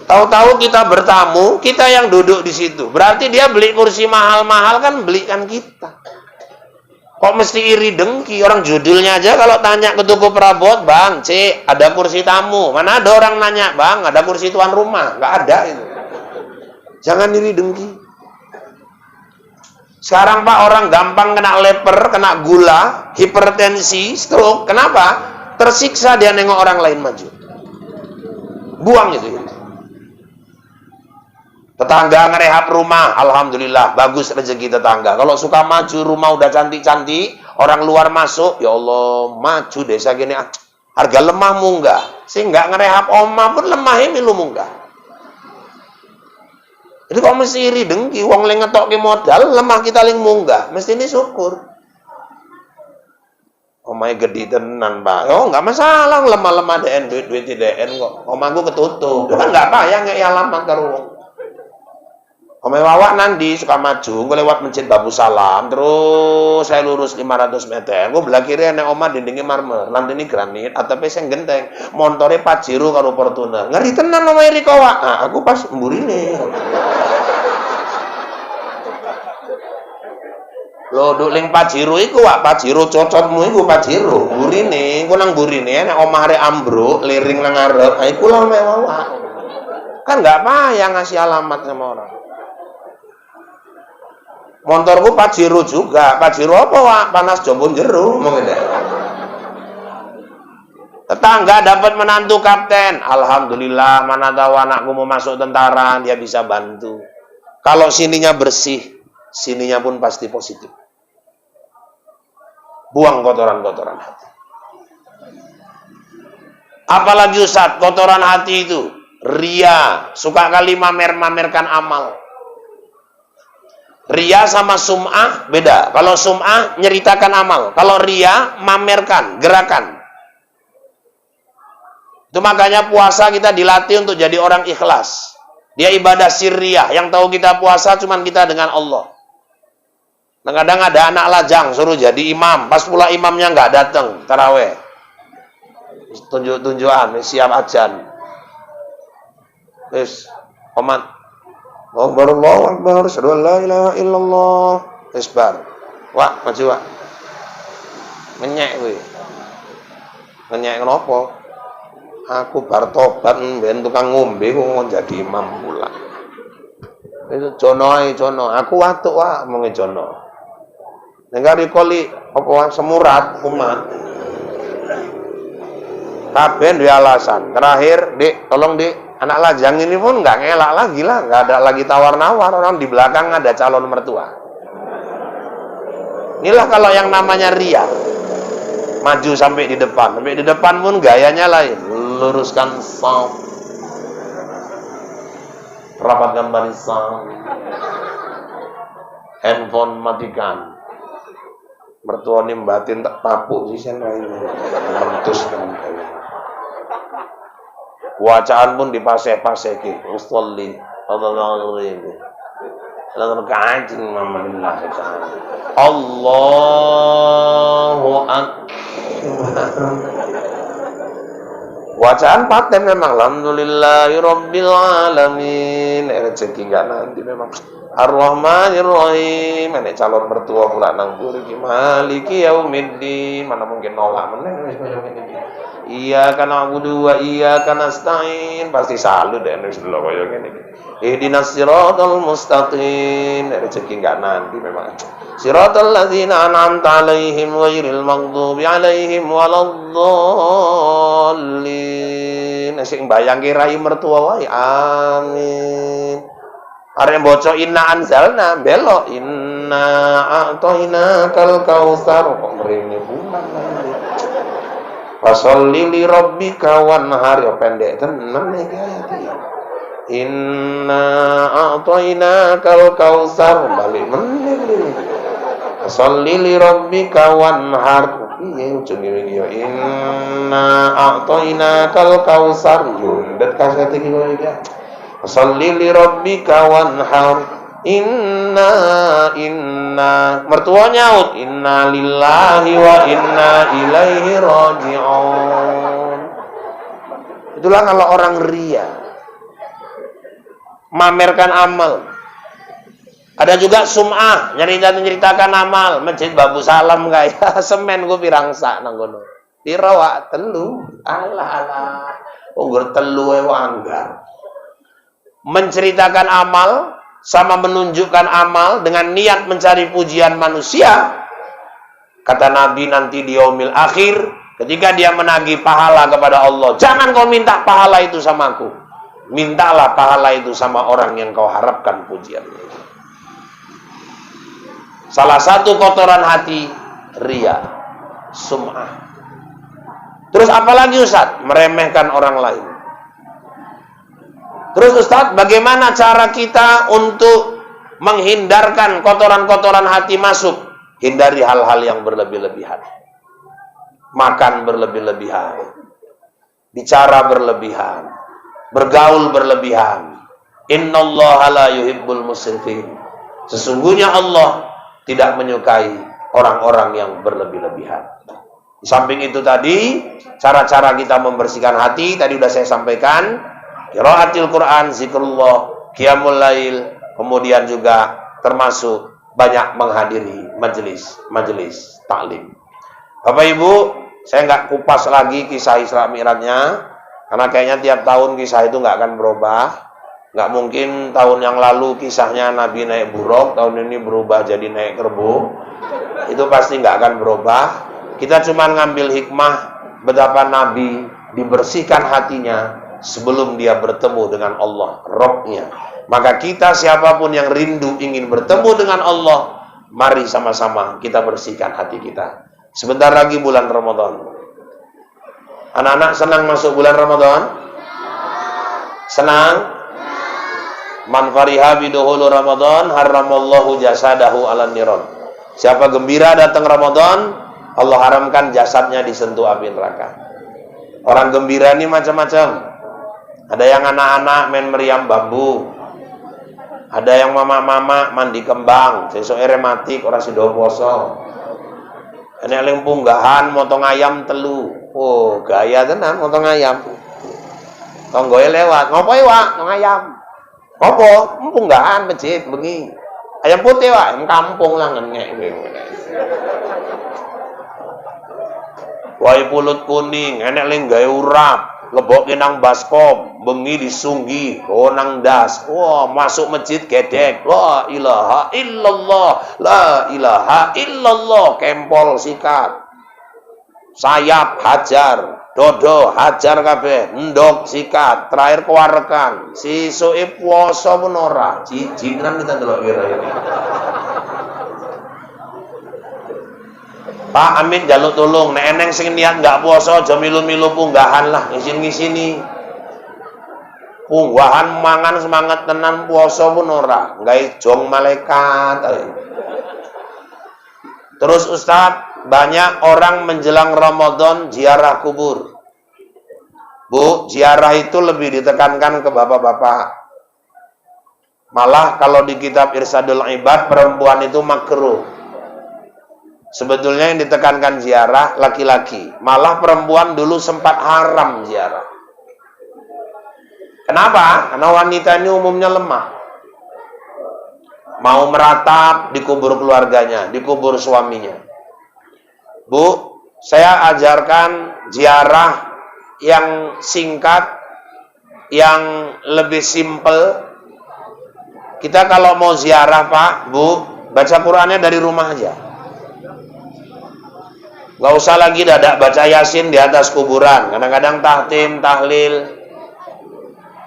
Tahu-tahu kita bertamu, kita yang duduk di situ. Berarti dia beli kursi mahal-mahal kan belikan kita. Kok mesti iri dengki? Orang judulnya aja kalau tanya ke toko perabot, Bang, C, ada kursi tamu. Mana ada orang nanya, Bang, ada kursi tuan rumah? Nggak ada itu. Jangan iri dengki. Sekarang Pak, orang gampang kena leper, kena gula, hipertensi, stroke. Kenapa? Tersiksa dia nengok orang lain maju. Buang itu. Tetangga ngerehab rumah, alhamdulillah, bagus rezeki tetangga. Kalau suka maju rumah udah cantik-cantik, orang luar masuk, ya Allah, maju desa gini, harga lemah munggah. Sehingga ngerehab omah pun lemahnya milu munggah. Jadi kok mesti iri dengki, wong ling ngetokke modal, lemah kita ling munggah. Mesti ini syukur. Omahnya gede tenan, Pak. Oh, enggak masalah, lemah-lemah DN, duit DN kok. Omahku ketutup. Itu kan enggak payah ngek alamat karo wong. Omah wawak nanti suka maju, gue lewat Masjid Babu Salam, terus saya lurus 500 meter, gue belah kiri nek omah dindingnya marmer, lantai ini granit, atapnya sing genteng, montore Pajero karo Fortuner, ngeri tenan omah Riko wak, nah, aku pas mburine. Lho, duk ling Pajero iku wak, Pajero cocotmu iku Pajero, mburine, gue nang mburine, nek omah arek ambruk, liring nang ngarep, iku lah omah wawak. Kan nggak payah ngasih alamat sama orang. Montorku Pajero juga. Pajero apa wak? Panas jombon jeru. Tetangga dapat menantu kapten. Alhamdulillah, mana tahu anakku mau masuk tentara, dia bisa bantu. Kalau sininya bersih, sininya pun pasti positif. Buang kotoran-kotoran hati. Apalagi Ustaz, kotoran hati itu ria, suka kali mamer-mamerkan amal. Ria sama sum'ah beda. Kalau sum'ah nyeritakan amal. Kalau ria mamerkan, gerakan. Itu Itu makanya puasa kita dilatih untuk jadi orang ikhlas. Dia ibadah sirriyah. Yang tahu kita puasa cuman kita dengan Allah. Kadang ada anak lajang suruh jadi imam. Pas pula imamnya nggak datang taraweh. Tunjuk-tunjukan, siap ajan. Terus, komat. Allahu Akbar, asyhadu an la ilaha illallah. Terus bar. Wak, maju wak. Menyek kowe. Menyek kenapa? Aku bar tobat ben tukang ngombe kok jadi imam pula. Itu jono. Aku watuk wak mung jono. Nek kali apa semurat umat. Kabeh duwe alasan. Terakhir, Dik, tolong Dik, anak lajang ini pun nggak ngelak lagi lah, nggak ada lagi tawar-nawar, orang di belakang ada calon mertua. Inilah kalau yang namanya ria. Maju sampai di depan pun gayanya lain. Luruskan saf, rapatkan barisan, handphone matikan. Mertua ini batin tak papuk sih sen mentus kan. Wacaan pun dipaseh-paseh usolli Allahu akbar. Wacaan paten memang alhamdulillahirabbil alamin. Rezeki enggak nanti memang Ar-Rahmanir Rahim. Nek calon mertua pula nang buri maliki yaumiddin. Mana mungkin nolak meneh wis koyo ngene iki. Iyyaka na'budu wa iyyaka nasta'in. Pasti salut deh wis lho koyo ngene iki. Ihdinas siratal mustaqim. Nek rezeki enggak nanti memang. Siratal ladzina an'amta 'alaihim ghairil maghdubi 'alaihim waladdallin. Sing bayangke rai mertua wae. Amin. Arep bocah inna anzalna belok inna a'tainakal kautsar kok mrene bulan. Fasholli li rabbika wanhar ya pendek tenan iki ayat iki. Inna a'tainakal kautsar balik meneh. Fasholli li rabbika wanhar. Piye ujunge iki ya inna a'tainakal kautsar yundet kaset iki kok iki. Sholli li rabbika wanhar inna mertua nyaut inna lillahi wa inna ilaihi raji'un. Itulah kalau orang ria mamerkan amal. Ada juga sum'ah nyeritakan amal masjid Babu Salam kaya semen ku pirang sak nang kono pira wak telu alah unggur telu wae anggar. Menceritakan amal sama menunjukkan amal dengan niat mencari pujian manusia. Kata Nabi nanti di yaumil akhir ketika dia menagih pahala kepada Allah, jangan kau minta pahala itu sama aku, mintalah pahala itu sama orang yang kau harapkan pujiannya. Salah satu kotoran hati ria, sum'ah. Terus apalagi Ustaz? Meremehkan orang lain. Terus Ustaz, bagaimana cara kita untuk menghindarkan kotoran-kotoran hati masuk? Hindari hal-hal yang berlebih-lebihan. Makan berlebih-lebihan. Bicara berlebihan. Bergaul berlebihan. Innallaha la yuhibbul musrifin. Sesungguhnya Allah tidak menyukai orang-orang yang berlebih-lebihan. Di samping itu tadi, cara-cara kita membersihkan hati, tadi sudah saya sampaikan. Qiraatil Quran, zikrullah, qiyamul lail, kemudian juga termasuk banyak menghadiri majelis taklim. Bapak Ibu, saya nggak kupas lagi kisah Isra Mi'rajnya, karena kayaknya tiap tahun kisah itu nggak akan berubah. Nggak mungkin tahun yang lalu kisahnya Nabi naik buruk, tahun ini berubah jadi naik kerbau. Itu pasti nggak akan berubah. Kita cuma ngambil hikmah betapa Nabi dibersihkan hatinya sebelum dia bertemu dengan Allah, Rabb-nya. Maka kita siapapun yang rindu ingin bertemu dengan Allah, mari sama-sama kita bersihkan hati kita. Sebentar lagi bulan Ramadan. Anak-anak senang masuk bulan Ramadan? Senang? Man fariha biduhulu Ramadan haramallahu jasadahu ala niron. Siapa gembira datang Ramadan, Allah haramkan jasadnya disentuh api neraka. Orang gembira ini macam-macam. Ada yang anak-anak main meriam bambu. Ada yang mama-mama mandi kembang, sesuk rematik ora sida poso. Enek ling punggahan motong ayam telu. Oh, gaya tenan motong ayam. Tonggoe lewat, ngopo Wak? Motong ayam. Ngopo? Punggahan masjid bengi. Ayam putih Wak, kampung lah ngene. Wae pulut kuning, enek ling gawe urap, lebokke nang baskom, bengi disunggi, nang das. Wah, masuk masjid gedek. La ilaha illallah, la ilaha illallah, kempol sikat. Sayap hajar, dodo hajar kabeh, endok sikat, terakhir kewarekan. Sisuke puasa pun ora, jijinan kita delok kira ini. Pak Amin jaluk tolong, nek eneng sing niat enggak puasa aja milu-milu punggahan lah, ngisin-ngisini. Punggahan mangan semangat tenan puasa pun ora, gawe jong malaikat. Terus Ustaz, banyak orang menjelang Ramadan ziarah kubur. Bu, ziarah itu lebih ditekankan ke bapak-bapak. Malah kalau di kitab Irsadul Ibad perempuan itu makruh. Sebetulnya yang ditekankan ziarah laki-laki. Malah perempuan dulu sempat haram ziarah. Kenapa? Karena wanita ini umumnya lemah. Mau meratap di kubur keluarganya, di kubur suaminya. Bu, saya ajarkan ziarah yang singkat, yang lebih simple. Kita kalau mau ziarah Pak, Bu, baca Qur'annya dari rumah aja. Gak usah lagi dadak baca Yasin di atas kuburan. Kadang-kadang tahtim, tahlil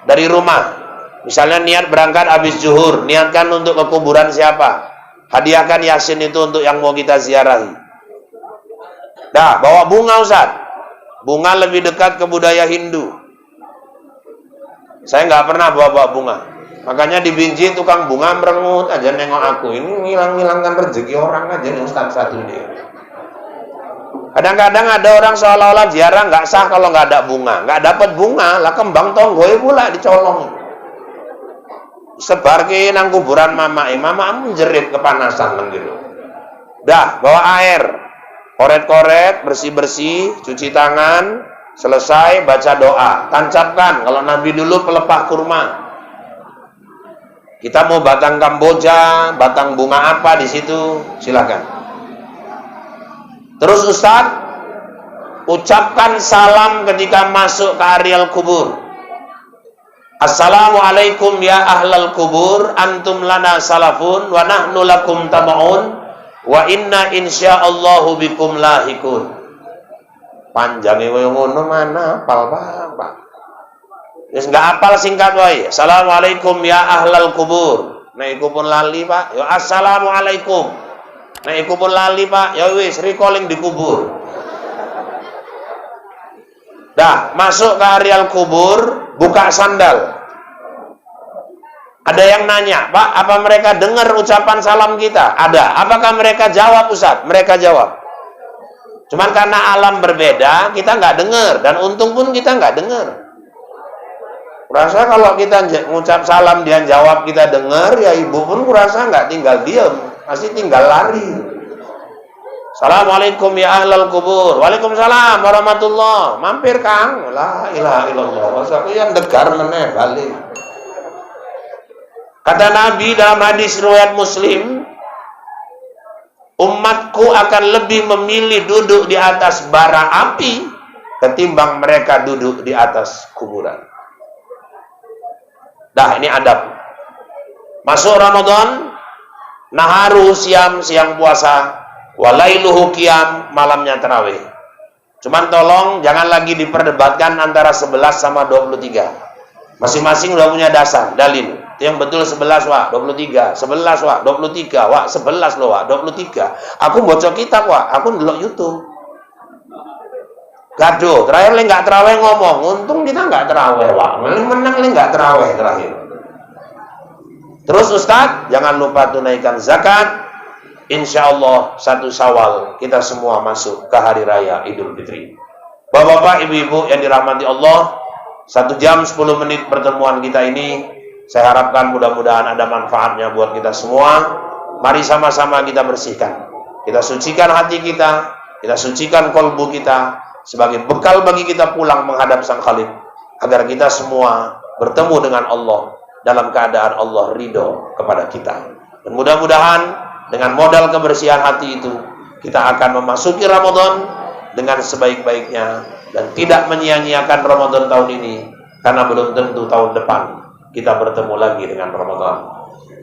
dari rumah. Misalnya niat berangkat habis zuhur, niatkan untuk ke kuburan siapa? Hadiahkan Yasin itu untuk yang mau kita ziarahi. Dah, bawa bunga Ustaz. Bunga lebih dekat ke budaya Hindu. Saya nggak pernah bawa bunga. Makanya di Binjai tukang bunga merengut aja nengok aku. Ini ngilang-ngilangkan rezeki orang aja nih Ustaz satu ini. Kadang-kadang ada orang seolah-olah ziarah nggak sah kalau nggak ada bunga. Nggak dapat bunga, lah kembang tonggoe pula dicolong. Sebar ke nang kuburan mama menjerit kepanasan kan gitu. Dah, bawa air. Koret-koret, bersih-bersih, cuci tangan, selesai baca doa. Tancapkan, kalau Nabi dulu pelepah kurma. Kita mau batang kamboja, batang bunga apa di situ, silakan. Terus Ustaz, ucapkan salam ketika masuk ke areal kubur. Assalamualaikum ya ahlal kubur, antum lana salafun, wa nahnu lakum taba'un, wa inna insyaallahu bikum lahikun. Panjangnya koyo ngono mana apal Pak. Wis enggak apal singkat wae. Assalamualaikum ya ahlal kubur. Nek iku pun lali Pak, ya assalamualaikum. Nek iku pun lali Pak, ya wis recalling di kubur. Dah, masuk ke areal kubur, buka sandal. Ada yang nanya, Pak, apa mereka dengar ucapan salam kita? Ada. Apakah mereka jawab Ustaz? Mereka jawab. Cuman karena alam berbeda, kita nggak dengar. Dan untung pun kita nggak dengar. Kurasa kalau kita ngucap salam, dia jawab, kita dengar, ya ibu pun kurasa nggak tinggal diam. Pasti tinggal lari. Assalamualaikum ya ahlal kubur. Waalaikumsalam warahmatullah. Mampir Kang. La ilaha illallah. Aku yang degar meneh balik. Kata Nabi dalam hadis riwayat Muslim, umatku akan lebih memilih duduk di atas bara api ketimbang mereka duduk di atas kuburan. Dah, ini adab. Masuk Ramadan, naharu siam, siang puasa, walailuhu qiyam, malamnya tarawih. Cuman tolong jangan lagi diperdebatkan antara 11 sama 23. Masing-masing udah punya dasar, dalil. Yang betul 11 Wak, 23, 11 Wak, 23 Wak, 11 loh Wak, 23. Aku baca kitab Wak, aku ndelok YouTube. Gaduh, terakhir le nggak terawih ngomong, untung kita nggak terawih Wak, menang le nggak terawih terakhir. Terus Ustadz, jangan lupa tunaikan zakat. Insya Allah 1 Syawal kita semua masuk ke hari raya Idul Fitri. Bapak-bapak, ibu-ibu yang dirahmati Allah, 1 jam 10 menit pertemuan kita ini, saya harapkan mudah-mudahan ada manfaatnya buat kita semua. Mari sama-sama kita bersihkan. Kita sucikan hati kita sucikan kolbu kita, sebagai bekal bagi kita pulang menghadap Sang Khalik, agar kita semua bertemu dengan Allah dalam keadaan Allah ridho kepada kita. Dan mudah-mudahan dengan modal kebersihan hati itu, kita akan memasuki Ramadan dengan sebaik-baiknya dan tidak menyia-nyiakan Ramadan tahun ini, karena belum tentu tahun depan kita bertemu lagi dengan Ramadan.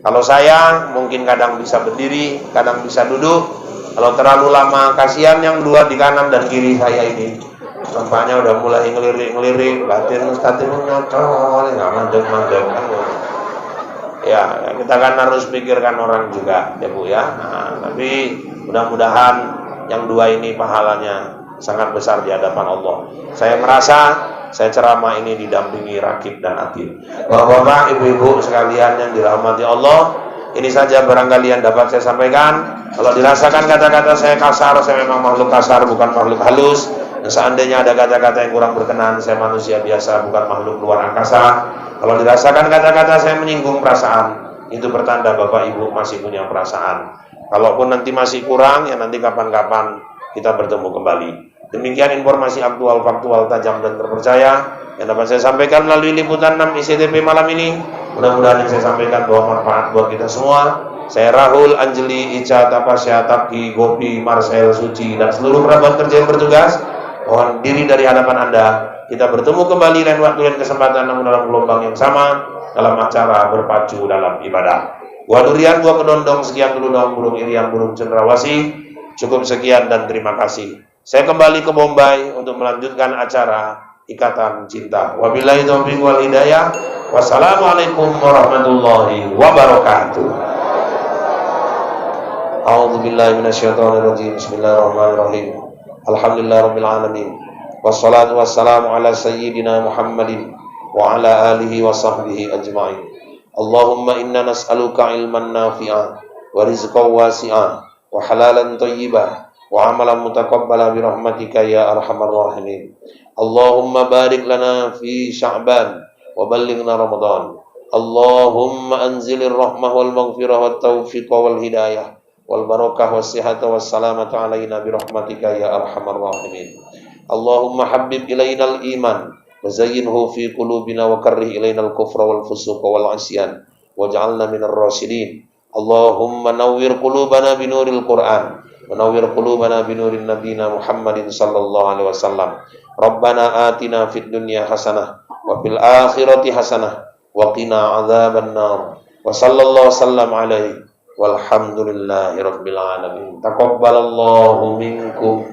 Kalau saya mungkin kadang bisa berdiri, kadang bisa duduk. Kalau terlalu lama, kasihan yang dua di kanan dan kiri saya ini, nampaknya udah mulai ngelirik-ngelirik, batin Ustaz ini nyocol, nggak mandek-mandek. Ya, kita kan harus pikirkan orang juga, ya Bu ya. Nah, tapi mudah-mudahan yang dua ini pahalanya sangat besar di hadapan Allah. Saya merasa saya ceramah ini didampingi rakib dan atid. Bapak-bapak, ibu-ibu sekalian yang dirahmati Allah, ini saja barangkali yang dapat saya sampaikan. Kalau dirasakan kata-kata saya kasar, saya memang makhluk kasar, bukan makhluk halus. Dan seandainya ada kata-kata yang kurang berkenan, saya manusia biasa, bukan makhluk luar angkasa. Kalau dirasakan kata-kata saya menyinggung perasaan, itu pertanda Bapak Ibu masih punya perasaan. Kalaupun nanti masih kurang, ya nanti kapan-kapan kita bertemu kembali. Demikian informasi aktual, faktual, tajam dan terpercaya yang dapat saya sampaikan melalui liputan 6 ICTP malam ini. Mudah-mudahan yang saya sampaikan bawa manfaat buat kita semua. Saya Rahul, Anjeli, Ica, Tapasya, Tapki, Gopi, Marcel, Suci, dan seluruh kerabat kerja yang bertugas, mohon diri dari hadapan Anda. Kita bertemu kembali lain waktu dan kesempatan, namun dalam gelombang yang sama, dalam acara berpacu dalam ibadah. Gua durian, gua kedondong, sekian dulu dong, burung irian, burung cendrawasih. Cukup sekian dan terima kasih. Saya kembali ke Bombay untuk melanjutkan acara Ikatan Cinta. Wabillahi taufiq wal hidayah. Wassalamualaikum warahmatullahi wabarakatuh. A'udzubillahi minasyaitonirrajim. Bismillahirrahmanirrahim. Alhamdulillahirabbil alamin. Wassalatu wassalamu ala sayyidina Muhammadin wa ala alihi wa sahbihi ajma'in. Allahumma inna nas'aluka ilman nafi'an wa rizqan wasi'an wa halalan thayyiban wa amalan mutaqabbala bi rahmatika ya arhamar rahimin. Allahumma barik lana fi Sya'ban wa ballighna Ramadan. Allahumma anzilir rahmah wal maghfirah wat taufiq wal hidayah wal barakah was sihhata was salamata alaina bi rahmatika ya arhamar rahimin. Allahumma habbib ilainal iman wa zayyinhu fi qulubina wa karrih ilainal kufra wal fusuq wal 'isyan waj'alna minar rasyidin. Allahumma nawwir qulubana binuril Qur'an wa nawwir qulubana binurin nabiyina Muhammadin sallallahu alaihi wasallam. Rabbana atina fid dunya hasanah wa fil akhirati hasanah wa qina adzaban nar. Wa sallallahu sallam alaihi walhamdulillahi rabbil alamin. Taqabbalallahu minkum